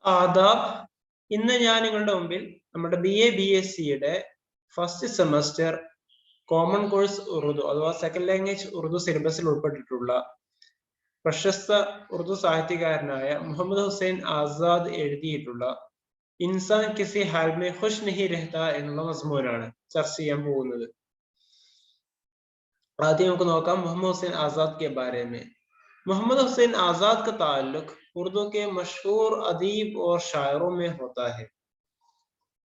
ആദാബ്. ഇന്ന് ഞാൻ നിങ്ങളുടെ മുമ്പിൽ നമ്മുടെ BA BScയുടെ first semester common course Urdu അഥവാ സെക്കൻഡ് ലാംഗ്വേജ് ഉറുദു സിലബസിൽ ഉൾപ്പെട്ടിട്ടുള്ള പ്രശസ്ത ഉറുദു സാഹിത്യകാരനായ മുഹമ്മദ് ഹുസൈൻ ആസാദ് എഴുതിയിട്ടുള്ള ഇൻസാൻ കിസി ഹാൽ മേ ഖുശ് നഹി രഹ്ത എന്നുള്ള മസ്മൂനാണ് ചർച്ച ചെയ്യാൻ പോകുന്നത്. आदि हमको नौका मोहम्मद हुसैन आजाद के बारे में। मोहम्मद हुसैन आजाद का ताल्लुक उर्दू के मशहूर अदीब और शायरों में होता है।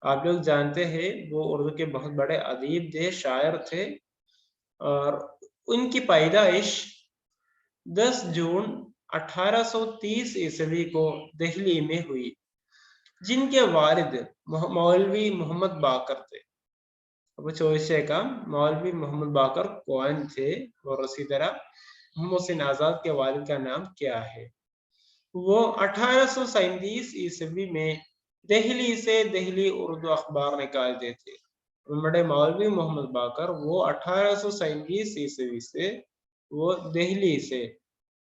आप लोग जानते हैं वो उर्दू के बहुत बड़े अदीब थे, शायर थे और उनकी पैदाइश 10 जून 1830 ईस्वी को दिल्ली में हुई, जिनके वालिद मौलवी मोहम्मद बाकर थे। अब ചോദിച്ചേക്കാം मौलवी मोहम्मद बाकर कौन थे और इसी तरह मोहम्मद हुसैन आजाद के वालिद का नाम क्या है। वो 1837 ईस्वी में दिल्ली से दिल्ली उर्दू अखबार निकालते थे। നമ്മുടെ मौलवी मोहम्मद बाकर वो 1837 ईस्वी से वो दिल्ली से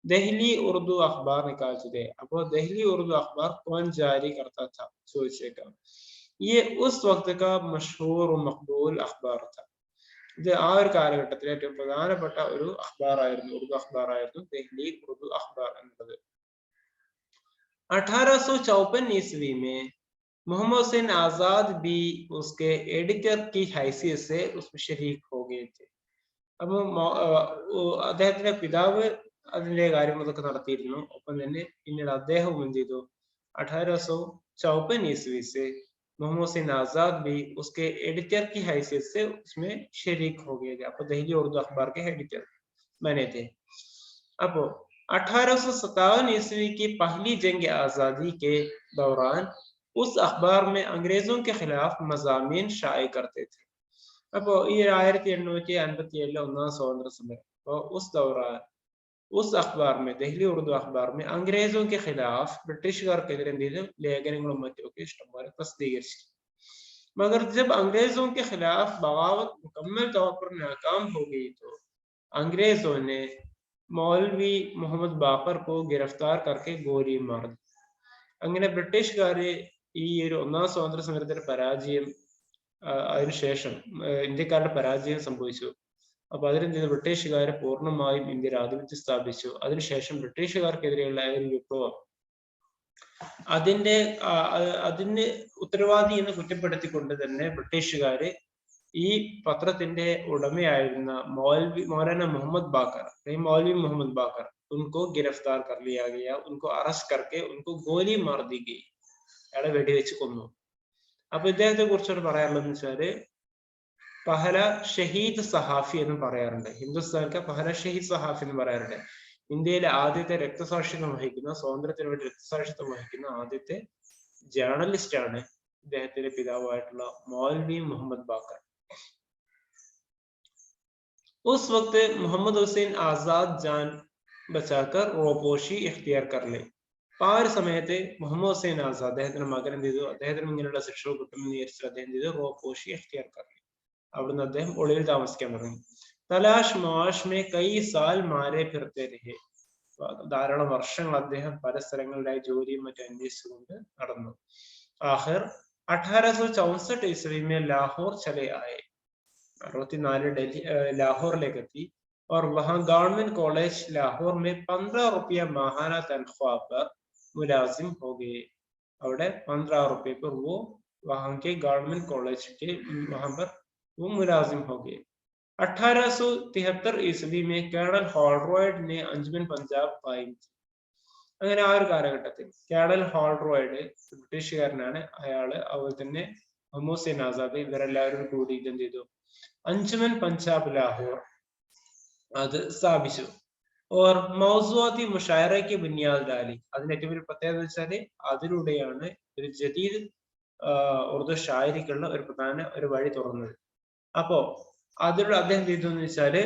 दिल्ली उर्दू अखबार निकालते थे। अब दिल्ली उर्दू अखबार कौन जारी करता था सोचिएगा। ये उस वक्त का मशहूर मकबूल अखबार था। ഇത് ആ ഒരു കാലഘട്ടത്തിലെ ഏറ്റവും പ്രധാനപ്പെട്ട ഒരു അഖ്ബാറായിരുന്നു, ഉറുദു അഖ്ബാറായിരുന്നു ദില്ലി ഉറുദു അഖ്ബാർ എന്നത്। 1854 ईस्वी में मोहम्मद हुसैन आजाद भी उसके एडिटर की हैसियत से उसमें शरीक हो गए थे। അപ്പൊ അദ്ദേഹത്തിന്റെ പിതാവ് അതിന്റെ കാര്യങ്ങളൊക്കെ നടത്തിയിരുന്നു, ഒപ്പം തന്നെ പിന്നീട് അദ്ദേഹവും എന്ത് ചെയ്തു 1854 ईस्वी से मोहम्मद हुसैन आजाद भी उसके एडिटर की हैसियत से उसमें शरीक हो गए थे। അപ്പോൾ दिल्ली उर्दू अखबार के एडिटर बने थे। അപ്പോൾ 1857 ईस्वी की पहली जंग आजादी के दौरान उस अखबार में अंग्रेजों के खिलाफ मज़ामीन शाये करते थे। അപ്പോൾ ഈ 1857 ഒന്നാം സ്വാതന്ത്ര്യ സമരം, അപ്പോൾ उस दौरान उस अखबार में दिल्ली उर्दू अखबार में अंग्रेजों के खिलाफ ബ്രിട്ടീഷുകാർക്കെതിരെ എന്തെങ്കിലും ലേഖനങ്ങളും മറ്റുമൊക്കെ ഇഷ്ടംപോലെ പ്രസിദ്ധീകരിച്ചു। मगर जब अंग्रेजों के खिलाफ बगावत मुकम्मल तौर पर नाकाम हो गई तो अंग्रेजों ने मौलवी मोहम्मद बाकर को गिरफ्तार करके गोली मार दी। അങ്ങനെ ബ്രിട്ടീഷുകാര് ഈ ഒരു ഒന്നാം സ്വാതന്ത്ര്യ സമരത്തിന്റെ പരാജയം അതിനുശേഷം ഇന്ത്യക്കാരുടെ പരാജയം സംഭവിച്ചു। അപ്പൊ അതിനെന്ത് ബ്രിട്ടീഷുകാരെ പൂർണ്ണമായും ഇന്ത്യയിൽ ആധിപത്യം സ്ഥാപിച്ചു। അതിനുശേഷം ബ്രിട്ടീഷുകാർക്കെതിരെയുള്ള ഒരു വിപ്ലവം, അതിന് ഉത്തരവാദി എന്ന് കുറ്റപ്പെടുത്തിക്കൊണ്ട് തന്നെ ബ്രിട്ടീഷുകാര് ഈ പത്രത്തിന്റെ ഉടമയായിരുന്ന मौलाना मोहम्मद बाकर मौलवी मोहम्मद बाकर उनको गिरफ्तार कर लिया गया, उनको अरेस्ट करके उनको गोली मार दी गई, അയാളെ വെടിവെച്ച് കൊന്നു। അപ്പൊ ഇദ്ദേഹത്തെ കുറിച്ചോട് പറയാനുള്ളതെന്ന് വെച്ചാല് പഹല ഷഹീദ് സഹാഫി എന്ന് പറയാറുണ്ട്, ഹിന്ദുസ്ഥാനിലെ പഹല ഷഹീദ് സഹാഫി എന്ന് പറയാറുണ്ട്। ഇന്ത്യയിലെ ആദ്യത്തെ രക്തസാക്ഷിത്വം വഹിക്കുന്ന, സ്വാതന്ത്ര്യത്തിന് വേണ്ടി രക്തസാക്ഷിത്വം വഹിക്കുന്ന ആദ്യത്തെ ജേർണലിസ്റ്റ് ആണ് ഇദ്ദേഹത്തിന്റെ പിതാവായിട്ടുള്ള मौलवी मोहम्मद बाकर। उस वक्त मोहम्मद हुसैन आजाद जान बचाकर रोपोशी इख्तियार कर ले। ആ ഒരു സമയത്ത് മുഹമ്മദ് ഹുസൈൻ ആസാദ് അദ്ദേഹത്തിന്റെ മകൻ എന്ത് ചെയ്തു, അദ്ദേഹത്തിന് ഇങ്ങനെയുള്ള ശിക്ഷകൾ കിട്ടുമെന്ന് വിചാരിച്ചിട്ട് അദ്ദേഹം എന്ത് ചെയ്തു, റോപ്പോഷി ഇഖ്തിയാർ കർ ലേ, അവിടുന്ന് അദ്ദേഹം ഒളിവിൽ താമസിക്കാൻ തുടങ്ങി। തലാഷ് മാഷ് മേ കൈ സാൽ മാരെ ഫിർത്തെ രഹേ, ധാരാളം വർഷങ്ങൾ അദ്ദേഹം പല സ്ഥലങ്ങളിലായി ജോലിയും മറ്റും അന്വേഷിച്ചുകൊണ്ട് നടന്നു। ആഖിർ 1864 ईस्वी में लाहौर चले आए, 64 ഡൽഹി लाहौरिലേക്ക് എത്തി। और वहां गवर्नमेंट कॉलेज लाहौर में 15 रुपया माहाना तनख्वाह पर मुलाजिम हो गए। അവിടെ 15 रुपये पर वो वहां के गवर्नमेंट कॉलेज के वहां पर वो मुलाजिम हो गए। 1873 ईस्वी में കേണൽ ഹോൾറോയ്ഡ് ने अंजुमन पंजाब कायम की। അങ്ങനെ ആ ഒരു കാലഘട്ടത്തിൽ കേണൽ ഹോൾറോയ്ഡ് ബ്രിട്ടീഷുകാരനാണ്, അയാള് അതുപോലെ തന്നെ മുഹമ്മദ് ഹുസൈൻ ആസാദ് ഇവരെല്ലാവരും കൂടി എന്ത് ചെയ്തു, अंजुमन पंजाब लाहौർ അത് സ്ഥാപിച്ചു। और मौजूआती मुशायरे की बुनियाद डाली। അതിന്റെ ഏറ്റവും വലിയ പ്രത്യേകത എന്ന് വെച്ചാല് അതിലൂടെയാണ് ഒരു ജദീദ് ഉറുദു ഷായരിക്കുള്ള ഒരു പ്രധാന ഒരു വഴി തുറന്നത്। അപ്പോ അതിലൂടെ അദ്ദേഹം എന്ത് ചെയ്തു എന്ന് വെച്ചാല്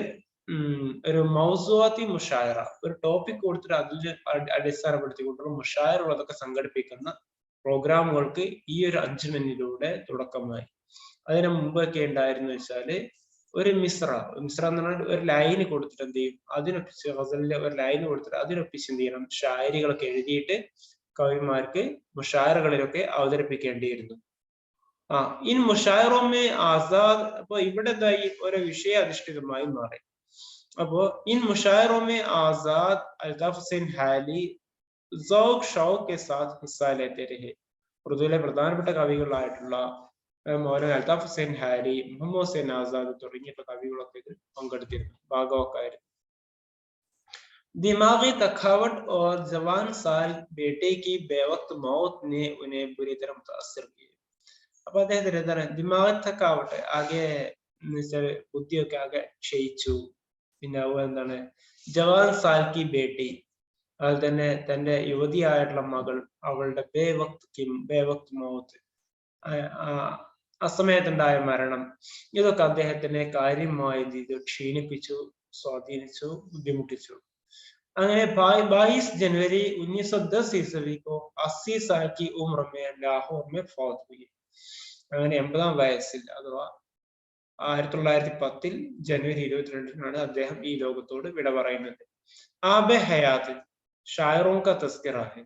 ഒരു മൗസൂഅത്തി മുഷായറ, ഒരു ടോപ്പിക് കൊടുത്തിട്ട് അതിന് അടിസ്ഥാനപ്പെടുത്തിക്കൊണ്ടുള്ള മുഷായറുകളൊക്കെ സംഘടിപ്പിക്കുന്ന പ്രോഗ്രാമുകൾക്ക് ഈ ഒരു അഞ്ചുമനിലൂടെ തുടക്കമായി। അതിന് മുമ്പൊക്കെ ഉണ്ടായിരുന്നു വെച്ചാല് ഒരു മിസ്ര എന്ന് പറഞ്ഞാൽ ഒരു ലൈന് കൊടുത്തിട്ട് എന്ത് ചെയ്യും, അതിനൊപ്പിച്ച് ഗസലിലെ ഒരു ലൈന് കൊടുത്തിട്ട് അതിനൊപ്പിച്ച് എന്ത് ചെയ്യണം, ഷായരികളൊക്കെ എഴുതിയിട്ട് കവിമാർക്ക് മുഷായറകളിലൊക്കെ അവതരിപ്പിക്കേണ്ടിയിരുന്നു. ഇൻ മുഷായറോമെ ആസാദ്, അപ്പൊ ഇവിടെ ഒരു വിഷയാധിഷ്ഠിതമായി മാറി. അപ്പോ ഇൻ മുഷായറോമെ ആസാദ് അൽതാഫ് ഹുസൈൻ ഹാലി സൗഖ് ഷൗഖ് കെ സാത്ത് ഹിസ്സ ലേത്തെ രഹെ. ഉറുദുവിലെ പ്രധാനപ്പെട്ട കവികളായിട്ടുള്ള മൗലാന അൽതാഫ് ഹുസൈൻ ഹാരി, മുഹമ്മദ് ഹുസൈൻ ആസാദ് തുടങ്ങിയിട്ടുള്ള കവികളൊക്കെ ഇതിൽ പങ്കെടുത്തിരുന്നു, ഭാഗവക്കായിരുന്നു. दिमागी थकावट और जवान साल बेटे की बेवक्त मौत ने उन्हें बुरी तरह मुतासर किया. അപ്പൊ അദ്ദേഹത്തിന് എന്താണ് ദിമാഗ് തക്കാവട്ടെ, ആകെ ബുദ്ധിയൊക്കെ ആകെ ക്ഷയിച്ചു. പിന്നെ അതുപോലെ എന്താണ് ജവാൻ സാൽ കി ബേട്ടി, അതുപോലെ തന്നെ തന്റെ യുവതിയായിട്ടുള്ള മകൾ, അവളുടെ ബേവക്ത് മൗത്ത്, അസമയത്തുണ്ടായ മരണം, ഇതൊക്കെ അദ്ദേഹത്തിനെ കാര്യമായ രീതിയിൽ ക്ഷീണിപ്പിച്ചു, സ്വാധീനിച്ചു, ബുദ്ധിമുട്ടിച്ചു. അങ്ങനെ 22 जनवरी 1910 ईस्वी को 80 साल की उम्र में लाहौर में फौत हुई. അങ്ങനെ 80-ാം വയസ്സിൽ അഥവാ 1910 ജനുവരി 22-നാണ് അദ്ദേഹം ഈ ലോകത്തോട് വിട പറയുന്നത്. ആബെ ഹയാത്ത് ഷായറോं का तस्करा है.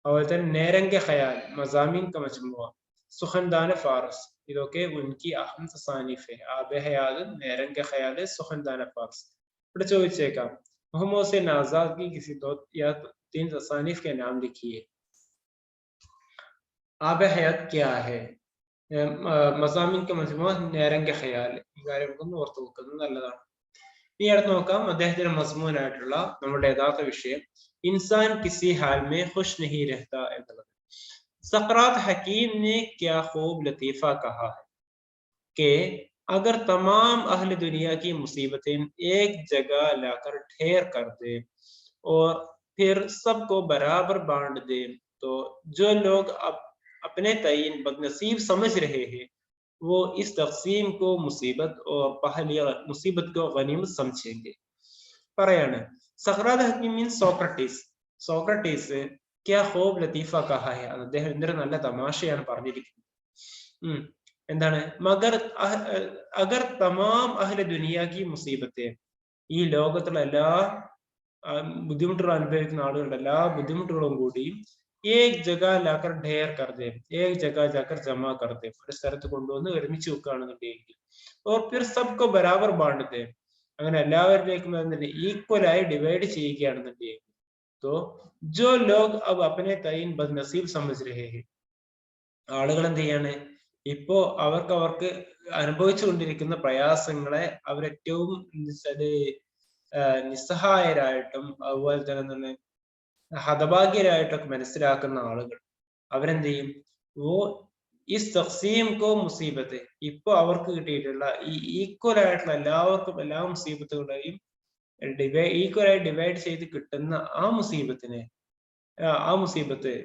അതുപോലെ തന്നെ നേരംഗെ ഖയാൽ മസാമീൻ ക മജ്മുഅ, സുഖൻദാന ഫാറസ്, ഇതൊക്കെ ഉൻകി അഹം തസാനീഫ് ഹെ. ആബെ ഹയാത്ത്, നേരംഗെ ഖയാൽ, സുഖൻദാന ഫാറസ്. ഇവിടെ ചോദിച്ചേക്കാം मोहम्मद हुसैन आजाद की किसी 2 या 3 तसानीफ के नाम लिखिए. आब हयात क्या है, മസാമിൻ ക മജ്മുഅ, നേരംഗെ ഖയാൽ. ഈ കാര്യമൊക്കെ ഒന്ന് ഓർത്തു വെക്കുന്നത് നല്ലതാണ്. ഇനി അടുത്ത് നോക്കാം അദ്ദേഹത്തിന്റെ മസ്മൂനായിട്ടുള്ള നമ്മുടെ യഥാർത്ഥ വിഷയം ഇൻസാൻ കിസി ഹാൽ മേ ഖുശ് നഹീ രഹ്താ എന്നുള്ളത്. സഖറാത്ത് ഹക്കീം ने क्या खूब लतीफा कहा है कि अगर तमाम अहले दुनिया की मुसीबतें एक जगह लाकर ढेर कर दे और फिर सबको बराबर बांट दे, तो जो लोग अब अपने तयीन बदनसीब समझ रहे हैं वो इस तकसीम को मुसीबत और पहली मुसीबत को गनीमत समझेंगे. പറയാണ് സഖറാത്ത് ഹക്കീം മീൻസ് സോക്രട്ടീസ് ക്യാ ഖൂബ് ലത്തീഫ കഹാ ഹെ, അദ്ദേഹം എന്തൊരു നല്ല തമാശയാണ് പറഞ്ഞിരിക്കുന്നത്. എന്താണ് അഗർ തമാം അഹ്ലെ ദുനിയ കി മുസീബത്തെ, ഈ ലോകത്തുള്ള എല്ലാ ബുദ്ധിമുട്ടുകൾ അനുഭവിക്കുന്ന ആളുകളുടെ എല്ലാ ബുദ്ധിമുട്ടുകളും കൂടി ഏക് ജഗ ലാക്കർ ഢേർ കർദേ, ഏക് ജഗ ജാക്കർ ജമാ കർദേ, ഒരു സ്ഥലത്ത് കൊണ്ടുവന്ന് ഒരുമിച്ച് വെക്കുകയാണെന്നുണ്ടെങ്കിൽ, ഓർ ഫിർ സബ്കോ ബരാബർ ബാണ്ടത്തെ, അങ്ങനെ എല്ലാവരിലേക്കും ഈക്വലായി ഡിവൈഡ് ചെയ്യുകയാണെന്നുണ്ടെങ്കിൽ, तो जो लोग अब अपने तईन बदनसीब समझ रहे हैं, ആളുകൾ എന്ത് ചെയ്യാണ്, ഇപ്പോ അവർക്ക് അനുഭവിച്ചു കൊണ്ടിരിക്കുന്ന പ്രയാസങ്ങളെ അവരേറ്റവും നിസ്സഹായരായിട്ടും അതുപോലെ തന്നെ ഹതഭാഗ്യരായിട്ടൊക്കെ മനസ്സിലാക്കുന്ന ആളുകൾ അവരെന്ത് ചെയ്യും, ഓ ഇസ് തഖ്സീം കോ മുസീബത്ത്, ഇപ്പൊ അവർക്ക് കിട്ടിയിട്ടുള്ള ഈ ഈക്വൽ ആയിട്ടുള്ള എല്ലാവർക്കും എല്ലാ മുസീബത്തുകളെയും ഈക്വലായി ഡിവൈഡ് ചെയ്ത് കിട്ടുന്ന ആ മുസീബത്ത്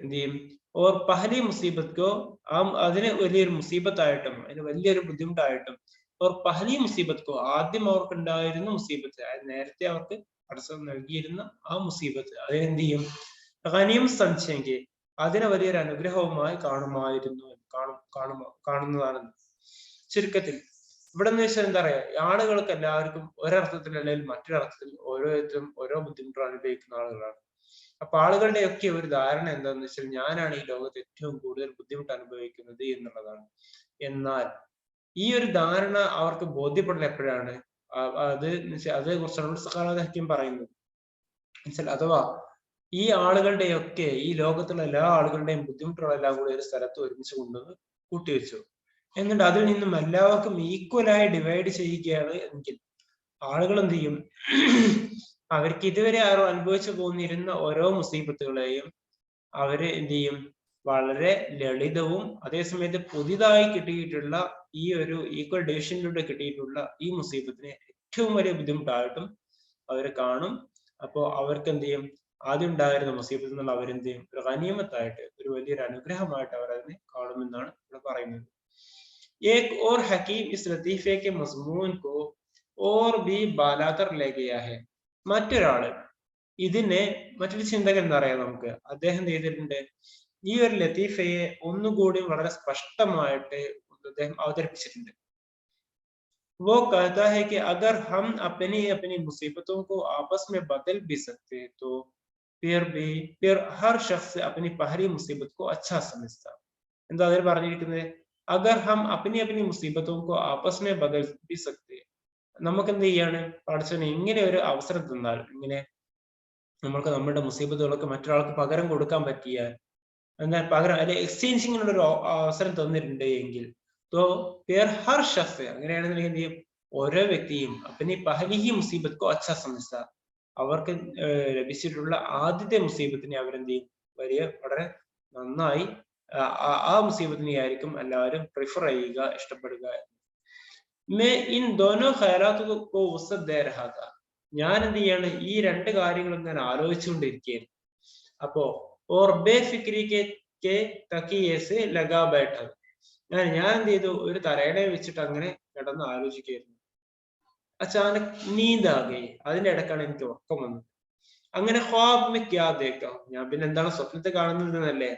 എന്ത് ചെയ്യും, ഓർ പഹലി മുസീബത്ക്കോ, അതിന് വലിയൊരു മുസീബത്തായിട്ടും അതിന് വലിയൊരു ബുദ്ധിമുട്ടായിട്ടും, ഓർ പഹലി മുസീബത്ക്കോ, ആദ്യം അവർക്ക് ഉണ്ടായിരുന്ന മുസീബത്ത്, നേരത്തെ അവർക്ക് തടസ്സം നൽകിയിരുന്ന ആ മുസീബത്ത്, അതിനെന്ത് ചെയ്യും, ഖനീം സംശയെങ്കിൽ അതിനെ വലിയൊരു അനുഗ്രഹവുമായി കാണുന്നതാണ്. ചുരുക്കത്തിൽ ഇവിടെ എന്ന് വെച്ചാൽ എന്താ പറയാ, ആളുകൾക്ക് എല്ലാവർക്കും ഒരർത്ഥത്തിൽ അല്ലെങ്കിൽ മറ്റൊരർത്ഥത്തിൽ ഓരോരുത്തരും ഓരോ ബുദ്ധിമുട്ടുകൾ അനുഭവിക്കുന്ന ആളുകളാണ്. അപ്പൊ ആളുകളുടെ ഒക്കെ ഒരു ധാരണ എന്താണെന്ന് വെച്ചാൽ ഞാനാണ് ഈ ലോകത്ത് ഏറ്റവും കൂടുതൽ ബുദ്ധിമുട്ട് അനുഭവിക്കുന്നത് എന്നുള്ളതാണ്. എന്നാൽ ഈ ഒരു ധാരണ അവർക്ക് ബോധ്യപ്പെടുന്നത് എപ്പോഴാണ്, അതേ കുറിച്ചാണ് സഖറാത്ത് ഹക്കീം പറയുന്നത്. അഥവാ ഈ ആളുകളുടെയൊക്കെ, ഈ ലോകത്തുള്ള എല്ലാ ആളുകളുടെയും ബുദ്ധിമുട്ടുകളെല്ലാം കൂടി ഒരു സ്ഥലത്ത് ഒരുമിച്ച് കൊണ്ടുവന്ന് കൂട്ടിവെച്ചു, എന്നിട്ട് അതിൽ നിന്നും എല്ലാവർക്കും ഈക്വലായി ഡിവൈഡ് ചെയ്യുകയാണ് എങ്കിൽ ആളുകൾ എന്ത് ചെയ്യും, അവർക്ക് ഇതുവരെ അനുഭവിച്ചു പോന്നിരുന്ന ഓരോ മുസീബത്തുകളെയും അവര് എന്ത് ചെയ്യും, വളരെ ലളിതവും അതേസമയത്ത് പുതിയതായി കിട്ടിയിട്ടുള്ള ഈ ഒരു ഈക്വൽ ഡിവിഷനിലൂടെ കിട്ടിയിട്ടുള്ള ഈ മുസീബത്തിനെ ഏറ്റവും വലിയ ബുദ്ധിമുട്ടായിട്ടും അവർ കാണും. അപ്പോ അവർക്ക് എന്ത് ചെയ്യും, ആദ്യം ഉണ്ടായിരുന്ന മുസീബത്ത് എന്നുള്ള അവരെന്ത് ചെയ്യും, ഒരു ഗനീമത്തായിട്ട്, ഒരു വലിയൊരു അനുഗ്രഹമായിട്ട് അവർ അതിനെ കാണുമെന്നാണ് ഇവിടെ പറയുന്നത്. एक और हकीम इस लतीफे के मजमून को और भी बालातर ले गया है. മറ്റൊരാള് ഇതിനെ, മറ്റൊരു ചിന്തകൻ എന്താ പറയാ നമുക്ക്, അദ്ദേഹം ചെയ്തിട്ടുണ്ട് ഈ ഒരു ലത്തീഫയെ ഒന്നുകൂടി വളരെ സ്പഷ്ടമായിട്ട് അദ്ദേഹം അവതരിപ്പിച്ചിട്ടുണ്ട്. वो कहता है कि अगर हम अपनी अपनी मुसीबतों को आपस में बदल भी सकते तो फिर हर शख्स अपनी पहली मुसीबत को अच्छा समझता. എന്താ അതിൽ പറഞ്ഞിരിക്കുന്നത്? अगर हम अपनी अपनी मुसीबतों को आपस में बदल भी सकते, നമുക്ക് എന്ത് ചെയ്യാണ്, പടച്ചവൻ ഇങ്ങനെ ഒരു അവസരം തന്നാൽ, ഇങ്ങനെ നമ്മൾക്ക് നമ്മുടെ മുസീബത്തുകളൊക്കെ മറ്റൊരാൾക്ക് പകരം കൊടുക്കാൻ പറ്റിയാൽ, എന്നാൽ പകരം അല്ലെ എക്സ്ചേഞ്ചിങ്ങിനുള്ള ഒരു അവസരം തന്നിട്ടുണ്ട് എങ്കിൽ, तो फिर हर शख्स അങ്ങനെയാണെന്നുണ്ടെങ്കിൽ എന്ത് ചെയ്യും, ഓരോ വ്യക്തിയും अपनी पहली ही मुसीबत को अच्छा समझता, അവർക്ക് ലഭിച്ചിട്ടുള്ള ആദ്യത്തെ മുസീബത്തിനെ അവരെന്ത് ചെയ്യും, വളരെ നന്നായി ആ മുസീബത്തിനെ ആയിരിക്കും എല്ലാവരും പ്രിഫർ ചെയ്യുക, ഇഷ്ടപ്പെടുക. मैं इन दोनों ഖൈറാത്തുക को वसत दे रहा था, ഞാൻ എന്ത് ചെയ്യാണ്, ഈ രണ്ട് കാര്യങ്ങളും ഞാൻ ആലോചിച്ചുകൊണ്ടിരിക്കുകയാണ്. അപ്പോ और बेफिक्री के तकिए से लगा बैठा, ഞാൻ എന്ത് ചെയ്തു, ഒരു തലയണ വെച്ചിട്ട് അങ്ങനെ കിടന്ന് ആലോചിക്കുകയായിരുന്നു. അച്ചാനക് നീന്ത് ആ ഗയി, അതിന്റെ ഇടക്കാണ് എനിക്ക് ഉറക്കം വന്നത്. അങ്ങനെ ഖ്വാബ് में क्या देखा, ഞാൻ പിന്നെ എന്താണ് സ്വപ്നത്തെ കാണുന്നതെന്നല്ലേ,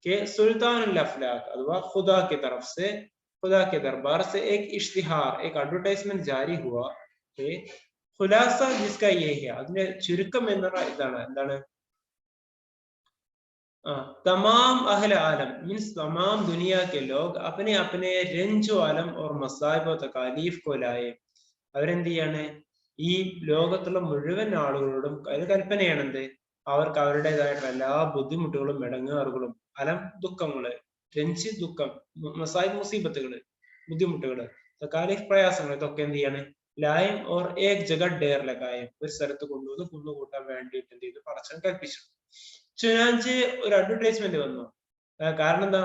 कि सुल्तानुल अफलाक अथवा खुदा की तरफ से, खुदा के दरबार से एक इश्तिहार, एक एडवर्टाइजमेंट जारी हुआ कि खुलासा जिसका ये है, അതിന്റെ ചുരുക്കം എന്താണ്, तमाम अहल आलम मीन्स तमाम दुनिया के लोग अपने अपने रंजो आलम और मसाइब और तकालीफ को लाए. അവരെന്ത് ചെയ്യാണ്, ഈ ലോകത്തുള്ള മുഴുവൻ ആളുകളോടും അത് കൽപ്പനയാണെന്ത്, അവർക്ക് അവരുടേതായിട്ടുള്ള എല്ലാ ബുദ്ധിമുട്ടുകളും ഇടങ്ങേറുകളും, അലം ദുഃഖങ്ങള്, രഞ്ജ് ദുഃഖം, മസായിബ് മുസീബത്തുകള്, ബുദ്ധിമുട്ടുകള്, തകാലീഫ് പ്രയാസങ്ങൾ, ഇതൊക്കെ എന്ത് ചെയ്യാണ്, ലായം ഓർ ഏക് ജഗ ഡേർ ലഗായം, ഒരു സ്ഥലത്ത് കൊണ്ടുവന്ന് കുന്നുകൂട്ടാൻ വേണ്ടിയിട്ട് എന്ത് ചെയ്തു, പടച്ചവൻ കൽപ്പിച്ചു. ചുനാഞ്ച് ഒരു അഡ്വർടൈസ്മെന്റ് വന്നു. കാരണം എന്താ,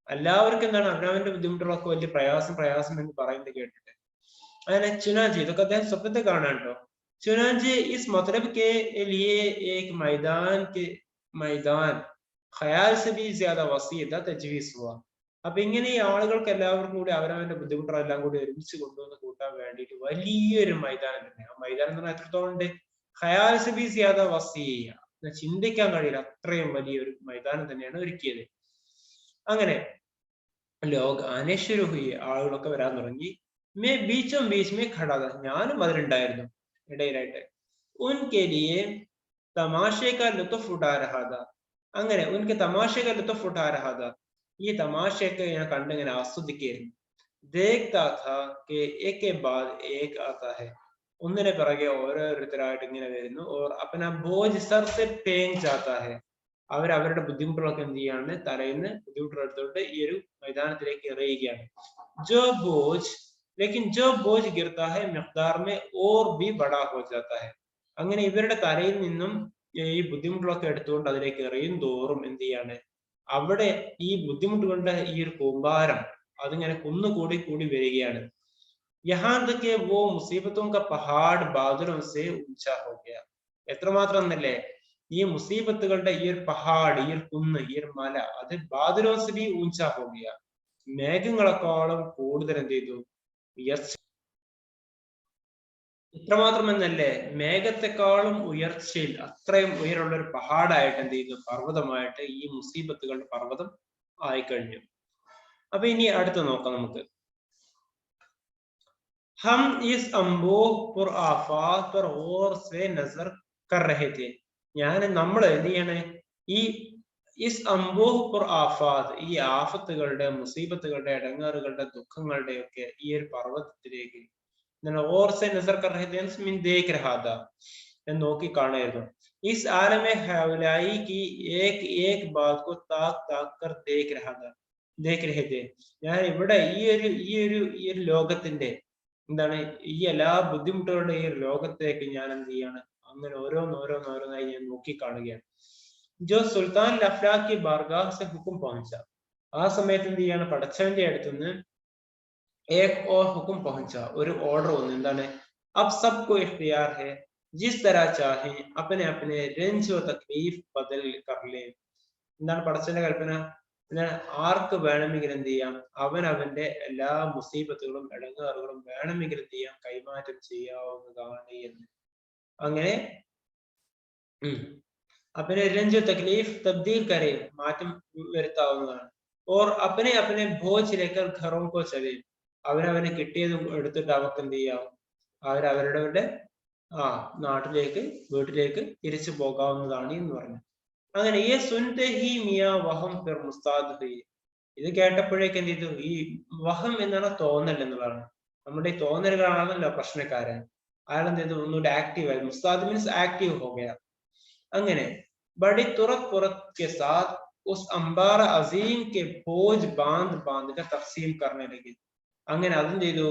എല്ലാവർക്കും എന്താണ്, അവനവന്റെ ബുദ്ധിമുട്ടുകളൊക്കെ വലിയ പ്രയാസം എന്ന് പറയുന്നത് കേട്ടിട്ട് അങ്ങനെ ചുനാഞ്ചി, ഇതൊക്കെ അദ്ദേഹം സ്വപ്നത്തെ കാണാണ്ടോ. ചുനാഞ്ചി इस मतलब के लिए एक मैदान ഖയാൽ से भी ज्यादा वसी तजवीज हुआ. അപ്പൊ ഇങ്ങനെ ഈ ആളുകൾക്ക് എല്ലാവർക്കും കൂടി അവരവന്റെ ബുദ്ധിമുട്ടുകളെല്ലാം കൂടി ഒരുമിച്ച് കൊണ്ടുവന്ന് കൂട്ടാൻ വേണ്ടിയിട്ട് വലിയൊരു മൈതാനം തന്നെ. ആ മൈതാനം എന്ന് പറഞ്ഞാൽ എത്രത്തോളം ഉണ്ട്, ഖയാൽ से भी ज्यादा वसी, ചിന്തിക്കാൻ കഴിയില്ല അത്രയും വലിയൊരു മൈതാനം തന്നെയാണ് ഒരുക്കിയത്. അങ്ങനെ അനശ്വരുഹി, ആളുകളൊക്കെ വരാൻ തുടങ്ങി. मैं बीचों बीच में खड़ा था, ഞാനും അതിലുണ്ടായിരുന്നു ഇടയിലായിട്ട്. उनके लिए तमाशे का लुत्फ उठा रहा था, അങ്ങനെ उनके तमाशे का लुत्फ उठा रहा था, ഈ തമാശയൊക്കെ ഞാൻ കണ്ടിങ്ങനെ ആസ്വദിക്കുകയായിരുന്നു. देखता था कि एक के बाद एक आता है, ഒന്നിനെ പിറകെ ഓരോരുത്തരായിട്ട് ഇങ്ങനെ വരുന്നു. और अपना बोझ सर से फेंक जाता है, അവരുടെ ബുദ്ധിമുട്ടുകളൊക്കെ എന്ത് ചെയ്യാണ്, തലയിന്ന് ബുദ്ധിമുട്ടുകളെടുത്തോട്ട് ഈ ഒരു മൈതാനത്തിലേക്ക് എറിയുകയാണ്. जो बोझ लेकिन जो बोझ गिरता है मिqदार में और भी बड़ा हो जाता है, അങ്ങനെ ഇവരുടെ തലയിൽ നിന്നും ഈ ബുദ്ധിമുട്ടുകളൊക്കെ എടുത്തുകൊണ്ട് അതിലേക്ക് എറിയും തോറും എന്ത് ചെയ്യാണ്, അവിടെ ഈ ബുദ്ധിമുട്ടുകളുടെ ഈ ഒരു കൂമ്പാരം അതിങ്ങനെ കുന്നുകൂടി കൂടി വരികയാണ്. यहाँ तक कि वो मुसीबतों का पहाड़ बादलों से ऊंचा हो गया, എത്രമാത്രം എന്നല്ലേ, ഈ മുസീബത്തുകളുടെ ഈ ഒരു പഹാഡ്, ഈ ഒരു കുന്ന്, ഈ ഒരു മല, അത് ബാദലോं से भी ऊंचा हो गया, മേഘങ്ങളെക്കാളും കൂടുതൽ എന്ത് ചെയ്തു, ഉയർച്ച. ഇത്രമാത്രം എന്നല്ലേ, മേഘത്തെക്കാളും ഉയർച്ചയിൽ അത്രയും ഉയരമുള്ള ഒരു പഹാഡായിട്ട് എന്ത് ചെയ്തു, പർവ്വതമായിട്ട് ഈ മുസീബത്തുകളുടെ പർവ്വതം ആയിക്കഴിഞ്ഞു. അപ്പൊ ഇനി അടുത്ത് നോക്കാം നമുക്ക്. हम इस अम्बोह पर आफात पर गौर से नजर कर रहे थे, നമ്മൾ എന്ത് ചെയ്യണേ, ഈ ഇസ് അംബോഹ് പുർ ആഫാത്ത്, ഈ ആഫത്തുകളുടെ, മുസീബത്തുകളുടെ, ഇടങ്ങാറുകളുടെ, ദുഃഖങ്ങളുടെ ഒക്കെ ഈ ഒരു പർവ്വതത്തിലേക്ക് ഓർ സെ നസർ കർ രഹേ थे, മീൻ ദേഖ് രഹാ था, നോക്കി കാണായിരുന്നു. ഇസ് ആലമെ ഹൗലായി की एक एक बात को ताक ताक कर देख रहे थे, ഞാൻ ഇവിടെ ഈ ഒരു ലോകത്തിന്റെ എന്താണ്, ഈ എല്ലാ ബുദ്ധിമുട്ടുകളുടെ ഈ ലോകത്തേക്ക് ഞാൻ എന്ത് ചെയ്യാണ്, അങ്ങനെ ഓരോന്നോരോന്നായി ഞാൻ നോക്കി കാണുകയാണ്. ജോ സുൽത്താൻ അഫ്ലാഖ് की बारगाह से हुक्म पहुंचा, ആ സമയത്ത് എന്ത് ചെയ്യാണ്, പടച്ചവന്റെ അടുത്തുനിന്ന് एक और हुक्म पहुंचा, ഒരു ഓർഡർ വന്നു. എന്താണ്, अब सबको इख्तियार है जिस तरह चाहे अपने अपने रंज और तकलीफ बदल कर ले. എന്താണ് പടച്ചവന്റെ കൽപ്പന, ആർക്ക് വേണമെങ്കിൽ എന്ത് ചെയ്യാം, അവന്റെ എല്ലാ മുസീബത്തുകളും ഇടങ്ങാറുകളും വേണമെങ്കിൽ എന്ത് ചെയ്യാം, കൈമാറ്റം ചെയ്യാവുന്നതാണ് എന്ന്. അങ്ങനെ अपने रंज तकलीफ तब्दील करे, മാറ്റം വരുത്താവുന്നതാണ്. और अपने अपने बोझ लेकर घरों को चले, അവനവന് കിട്ടിയതും എടുത്തിട്ട് അവർക്ക് എന്ത് ചെയ്യാം, അവരവരുടെ നാട്ടിലേക്ക് വീട്ടിലേക്ക് തിരിച്ചു പോകാവുന്നതാണ് എന്ന് പറഞ്ഞു. അങ്ങനെ ഈ സുൻതെ ഹി മിയ വഹം ഫിർ മുസ്താദ് ഹുയി. ഇത് കേട്ടപ്പോഴേക്ക് എന്ത് ചെയ്തു? ഈ വഹം എന്നാണ് തോന്നൽ എന്നുള്ളതാണ്. നമ്മുടെ ഈ തോന്നലുകളാണല്ലോ പ്രശ്നക്കാരൻ. അയാൾ എന്ത് ചെയ്തു? ഒന്നുകൂടി ആക്റ്റീവ് ആയി. മുസ്താദ് മീൻസ് ആക്റ്റീവ് ഹോ ഗയ. അങ്ങനെ ബഡി തുറത് തുറത് കെ സാത്ത് ഉസ് അംബാറ അസീം കെ ബോജ് ബാന്ദ് ബാന്ദ് ക തഖ്സീം കർനെ ലഗി. അങ്ങനെ അതെന്ത് ചെയ്തു?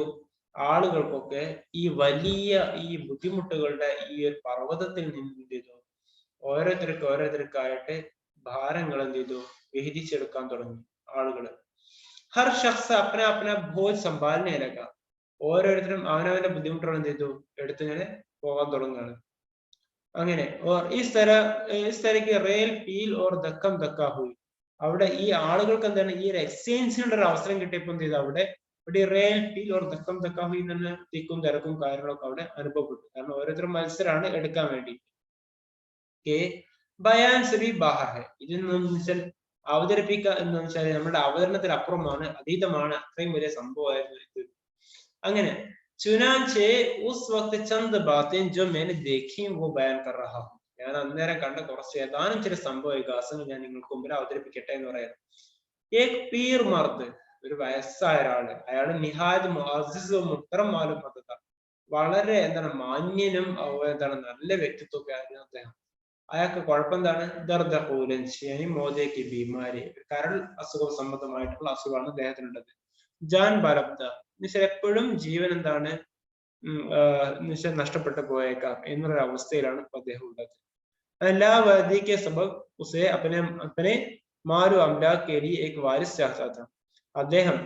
ആളുകൾക്കൊക്കെ ഈ വലിയ ഈ ബുദ്ധിമുട്ടുകളുടെ ഈ ഒരു പർവ്വതത്തിൽ നിന്ന് എന്ത് ചെയ്തു? ഓരോരുത്തർക്കായിട്ട് ഭാരങ്ങൾ എന്ത് ചെയ്തു? വിഹിതിച്ചെടുക്കാൻ തുടങ്ങി ആളുകള്. ഹർ ഷഖ്സ് അപ്ന അപ്ന ബോജ് സംഭാലനെ ലഗ. ഓരോരുത്തരും അവനവന്റെ ബുദ്ധിമുട്ടുകൾ എന്ത് ചെയ്തു? എടുത്തിങ്ങനെ പോകാൻ തുടങ്ങുകയാണ്. അങ്ങനെ റെയിൽ പീൽ ഓർ ധക്കം ധക്ക ഹുയി. അവിടെ ഈ ആളുകൾക്ക് എന്താണ്? ഈ ഒരു എക്സ്ചേഞ്ചിനുള്ള ഒരു അവസരം കിട്ടിയപ്പോൾ എന്ത് ചെയ്തു? അവിടെ റെയിൽ പീൽ ഓർ ധക്കം ധക്ക ഹുയി എന്ന് തിക്കും തിരക്കും കാര്യങ്ങളൊക്കെ അവിടെ അനുഭവപ്പെട്ടു. കാരണം ഓരോരുത്തരും മത്സരമാണ് എടുക്കാൻ വേണ്ടി. ബയാൻ സബി ബാഹർ ഹെ. ഇതെന്ന് വെച്ചാൽ അവതരിപ്പിക്കുക എന്ന് വെച്ചാൽ നമ്മുടെ അവതരണത്തിന് അപ്പുറമാണ്, അതീതമാണ്. അത്രയും വലിയ സംഭവമായിരുന്നു ഇത്. അങ്ങനെ ചുനാൻചെ ഉസ് വക്ത് ചന്ദ് ബാतें जो मैंने देखी वो बयान कर रहा हूं. ഞാൻ അന്നേരം കണ്ട കുറച്ച് ഏതാനും ചില സംഭവ വികാസങ്ങൾ ഞാൻ നിങ്ങൾക്ക് മുമ്പിൽ അവതരിപ്പിക്കട്ടെ എന്ന് പറയുന്നത്. ഏക് പീർ മർദ്, ഒരു വയസ്സായ ഒരാള്, അയാള് നിഹാദ് മുഅസ്സിസ് മുഹ്തറം മാലൂം മദത, വളരെ മാന്യനും നല്ല വ്യക്തിത്വമൊക്കെ ആയിരുന്നു അദ്ദേഹം. അയാൾക്ക് കുഴപ്പം എന്താണ്? ദർദ ഖൂലൻശി മോദയ്ക്ക് ബീമാരി, കരൾ അസുഖ സംബന്ധമായിട്ടുള്ള അസുഖമാണ് അദ്ദേഹത്തിനുള്ളത്. ജാൻ ബലബ്ദ, എന്നുവെച്ചാൽ എപ്പോഴും ജീവൻ എന്നുവെച്ചാൽ നഷ്ടപ്പെട്ടു പോയേക്കാം എന്നൊരു അവസ്ഥയിലാണ് അദ്ദേഹം ഉള്ളത്. എല്ലാ വദിക്ക് സബബ് ഉസേ അപ്പനെ മാരു അംലാഖ് കെ ലിയെ ഏക് വാരിസ് ചാഹ്താ താ. അദ്ദേഹം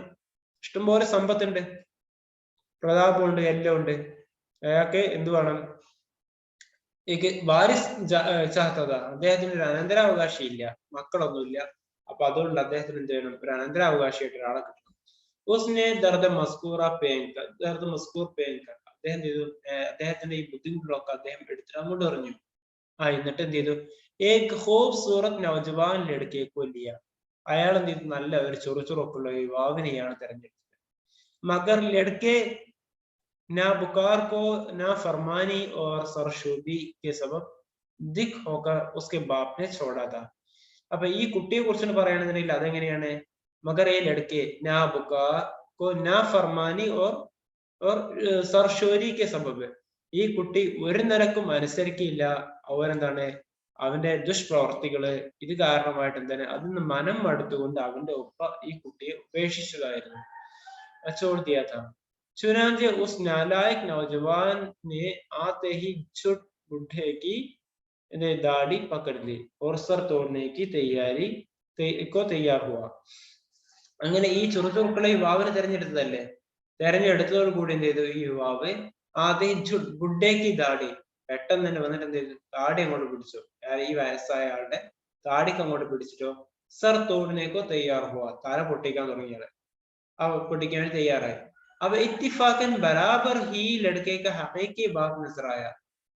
ഇഷ്ടംപോലെ സമ്പത്തുണ്ട്, പ്രതാപമുണ്ട്, എല്ലാം ഉണ്ട്. അയാൾക്ക് എന്ത് വേണം? വാരിസ് ചാഹ്താ. അദ്ദേഹത്തിന് ഒരു അനന്തരാവകാശി ഇല്ല, മക്കളൊന്നുമില്ല. അപ്പൊ അതുകൊണ്ട് അദ്ദേഹത്തിന് എന്ത് ചെയ്യണം? ഒരു അനന്തരാവകാശിയായിട്ട് ഒരാളെ കിട്ടണം. ഉസ്നെ ദർദ മസ്കൂറ ദർദ മസ്കൂർ പേൻക. അദ്ദേഹം ചെയ്തു? അദ്ദേഹത്തിന്റെ ഈ ബുദ്ധിമുട്ടുകളൊക്കെ അദ്ദേഹം എടുത്തിട്ട് അങ്ങോട്ട് എറിഞ്ഞു. എന്നിട്ട് എന്ത് ചെയ്തു? ഏക് ഖൂബ്സൂറത് നൗജവാൻ ലഡ്കെ കോ ലിയ. അയാൾ എന്ത് ചെയ്തു? നല്ല ഒരു ചുറുചുറുക്കുള്ള യുവാവിനെയാണ് തെരഞ്ഞെടുത്തത്. മഗർ ലഡ്കെ ना बुखार को ना फरमानी और सरशोबी के सबब दिख होकर उसके बाप ने छोड़ा था. അപ്പൊ ഈ കുട്ടിയെ കുറിച്ചാണ് പറയുകയാണെന്നുണ്ടെങ്കിൽ അതെങ്ങനെയാണ്? മഗർ ഏ ലഡ്കെ നാ ബുഖാർ കോ നാ ഫർമാനി ഓർ സർഷോരി കെ സബബ്. ഈ കുട്ടി ഒരു നിലക്കും അനുസരിക്കില്ല. അവന്റെ ദുഷ്പ്രവർത്തികള് ഇത് കാരണമായിട്ട് അതിന് മനം മടുത്തുകൊണ്ട് അവന്റെ ഉപ്പ ഈ കുട്ടിയെ ഉപേക്ഷിച്ചതായിരുന്നു. छोड़ दिया था. चुनांचे उस नालायक नौजवान ने आते ही छुट बुढ़े की दाढ़ी पकड़ ली और सर तोड़ने की तैयार हुआ. അങ്ങനെ ഈ ചുറുചുറുക്കുള്ള യുവാവിനെ തെരഞ്ഞെടുത്തതോട് കൂടി എന്ത് ചെയ്തു? ഈ യുവാവ് ആദ്യം ബുഡ്ഡേക്ക് ദാടി, പെട്ടെന്ന് തന്നെ വന്നിട്ട് എന്ത് ചെയ്തു? താടി അങ്ങോട്ട് പിടിച്ചു. ഈ വയസ്സായ ആളുടെ താടിക്ക് അങ്ങോട്ട് പിടിച്ചിട്ടോ സർ തോടിനേക്കോ തയ്യാർ പോവാ, തല പൊട്ടിക്കാൻ തുടങ്ങിയാണ്. പൊട്ടിക്കാൻ വേണ്ടി തയ്യാറായി. अब इत्तिफाकन बराबर ही लड़के का हकीकी बाप नजराയ.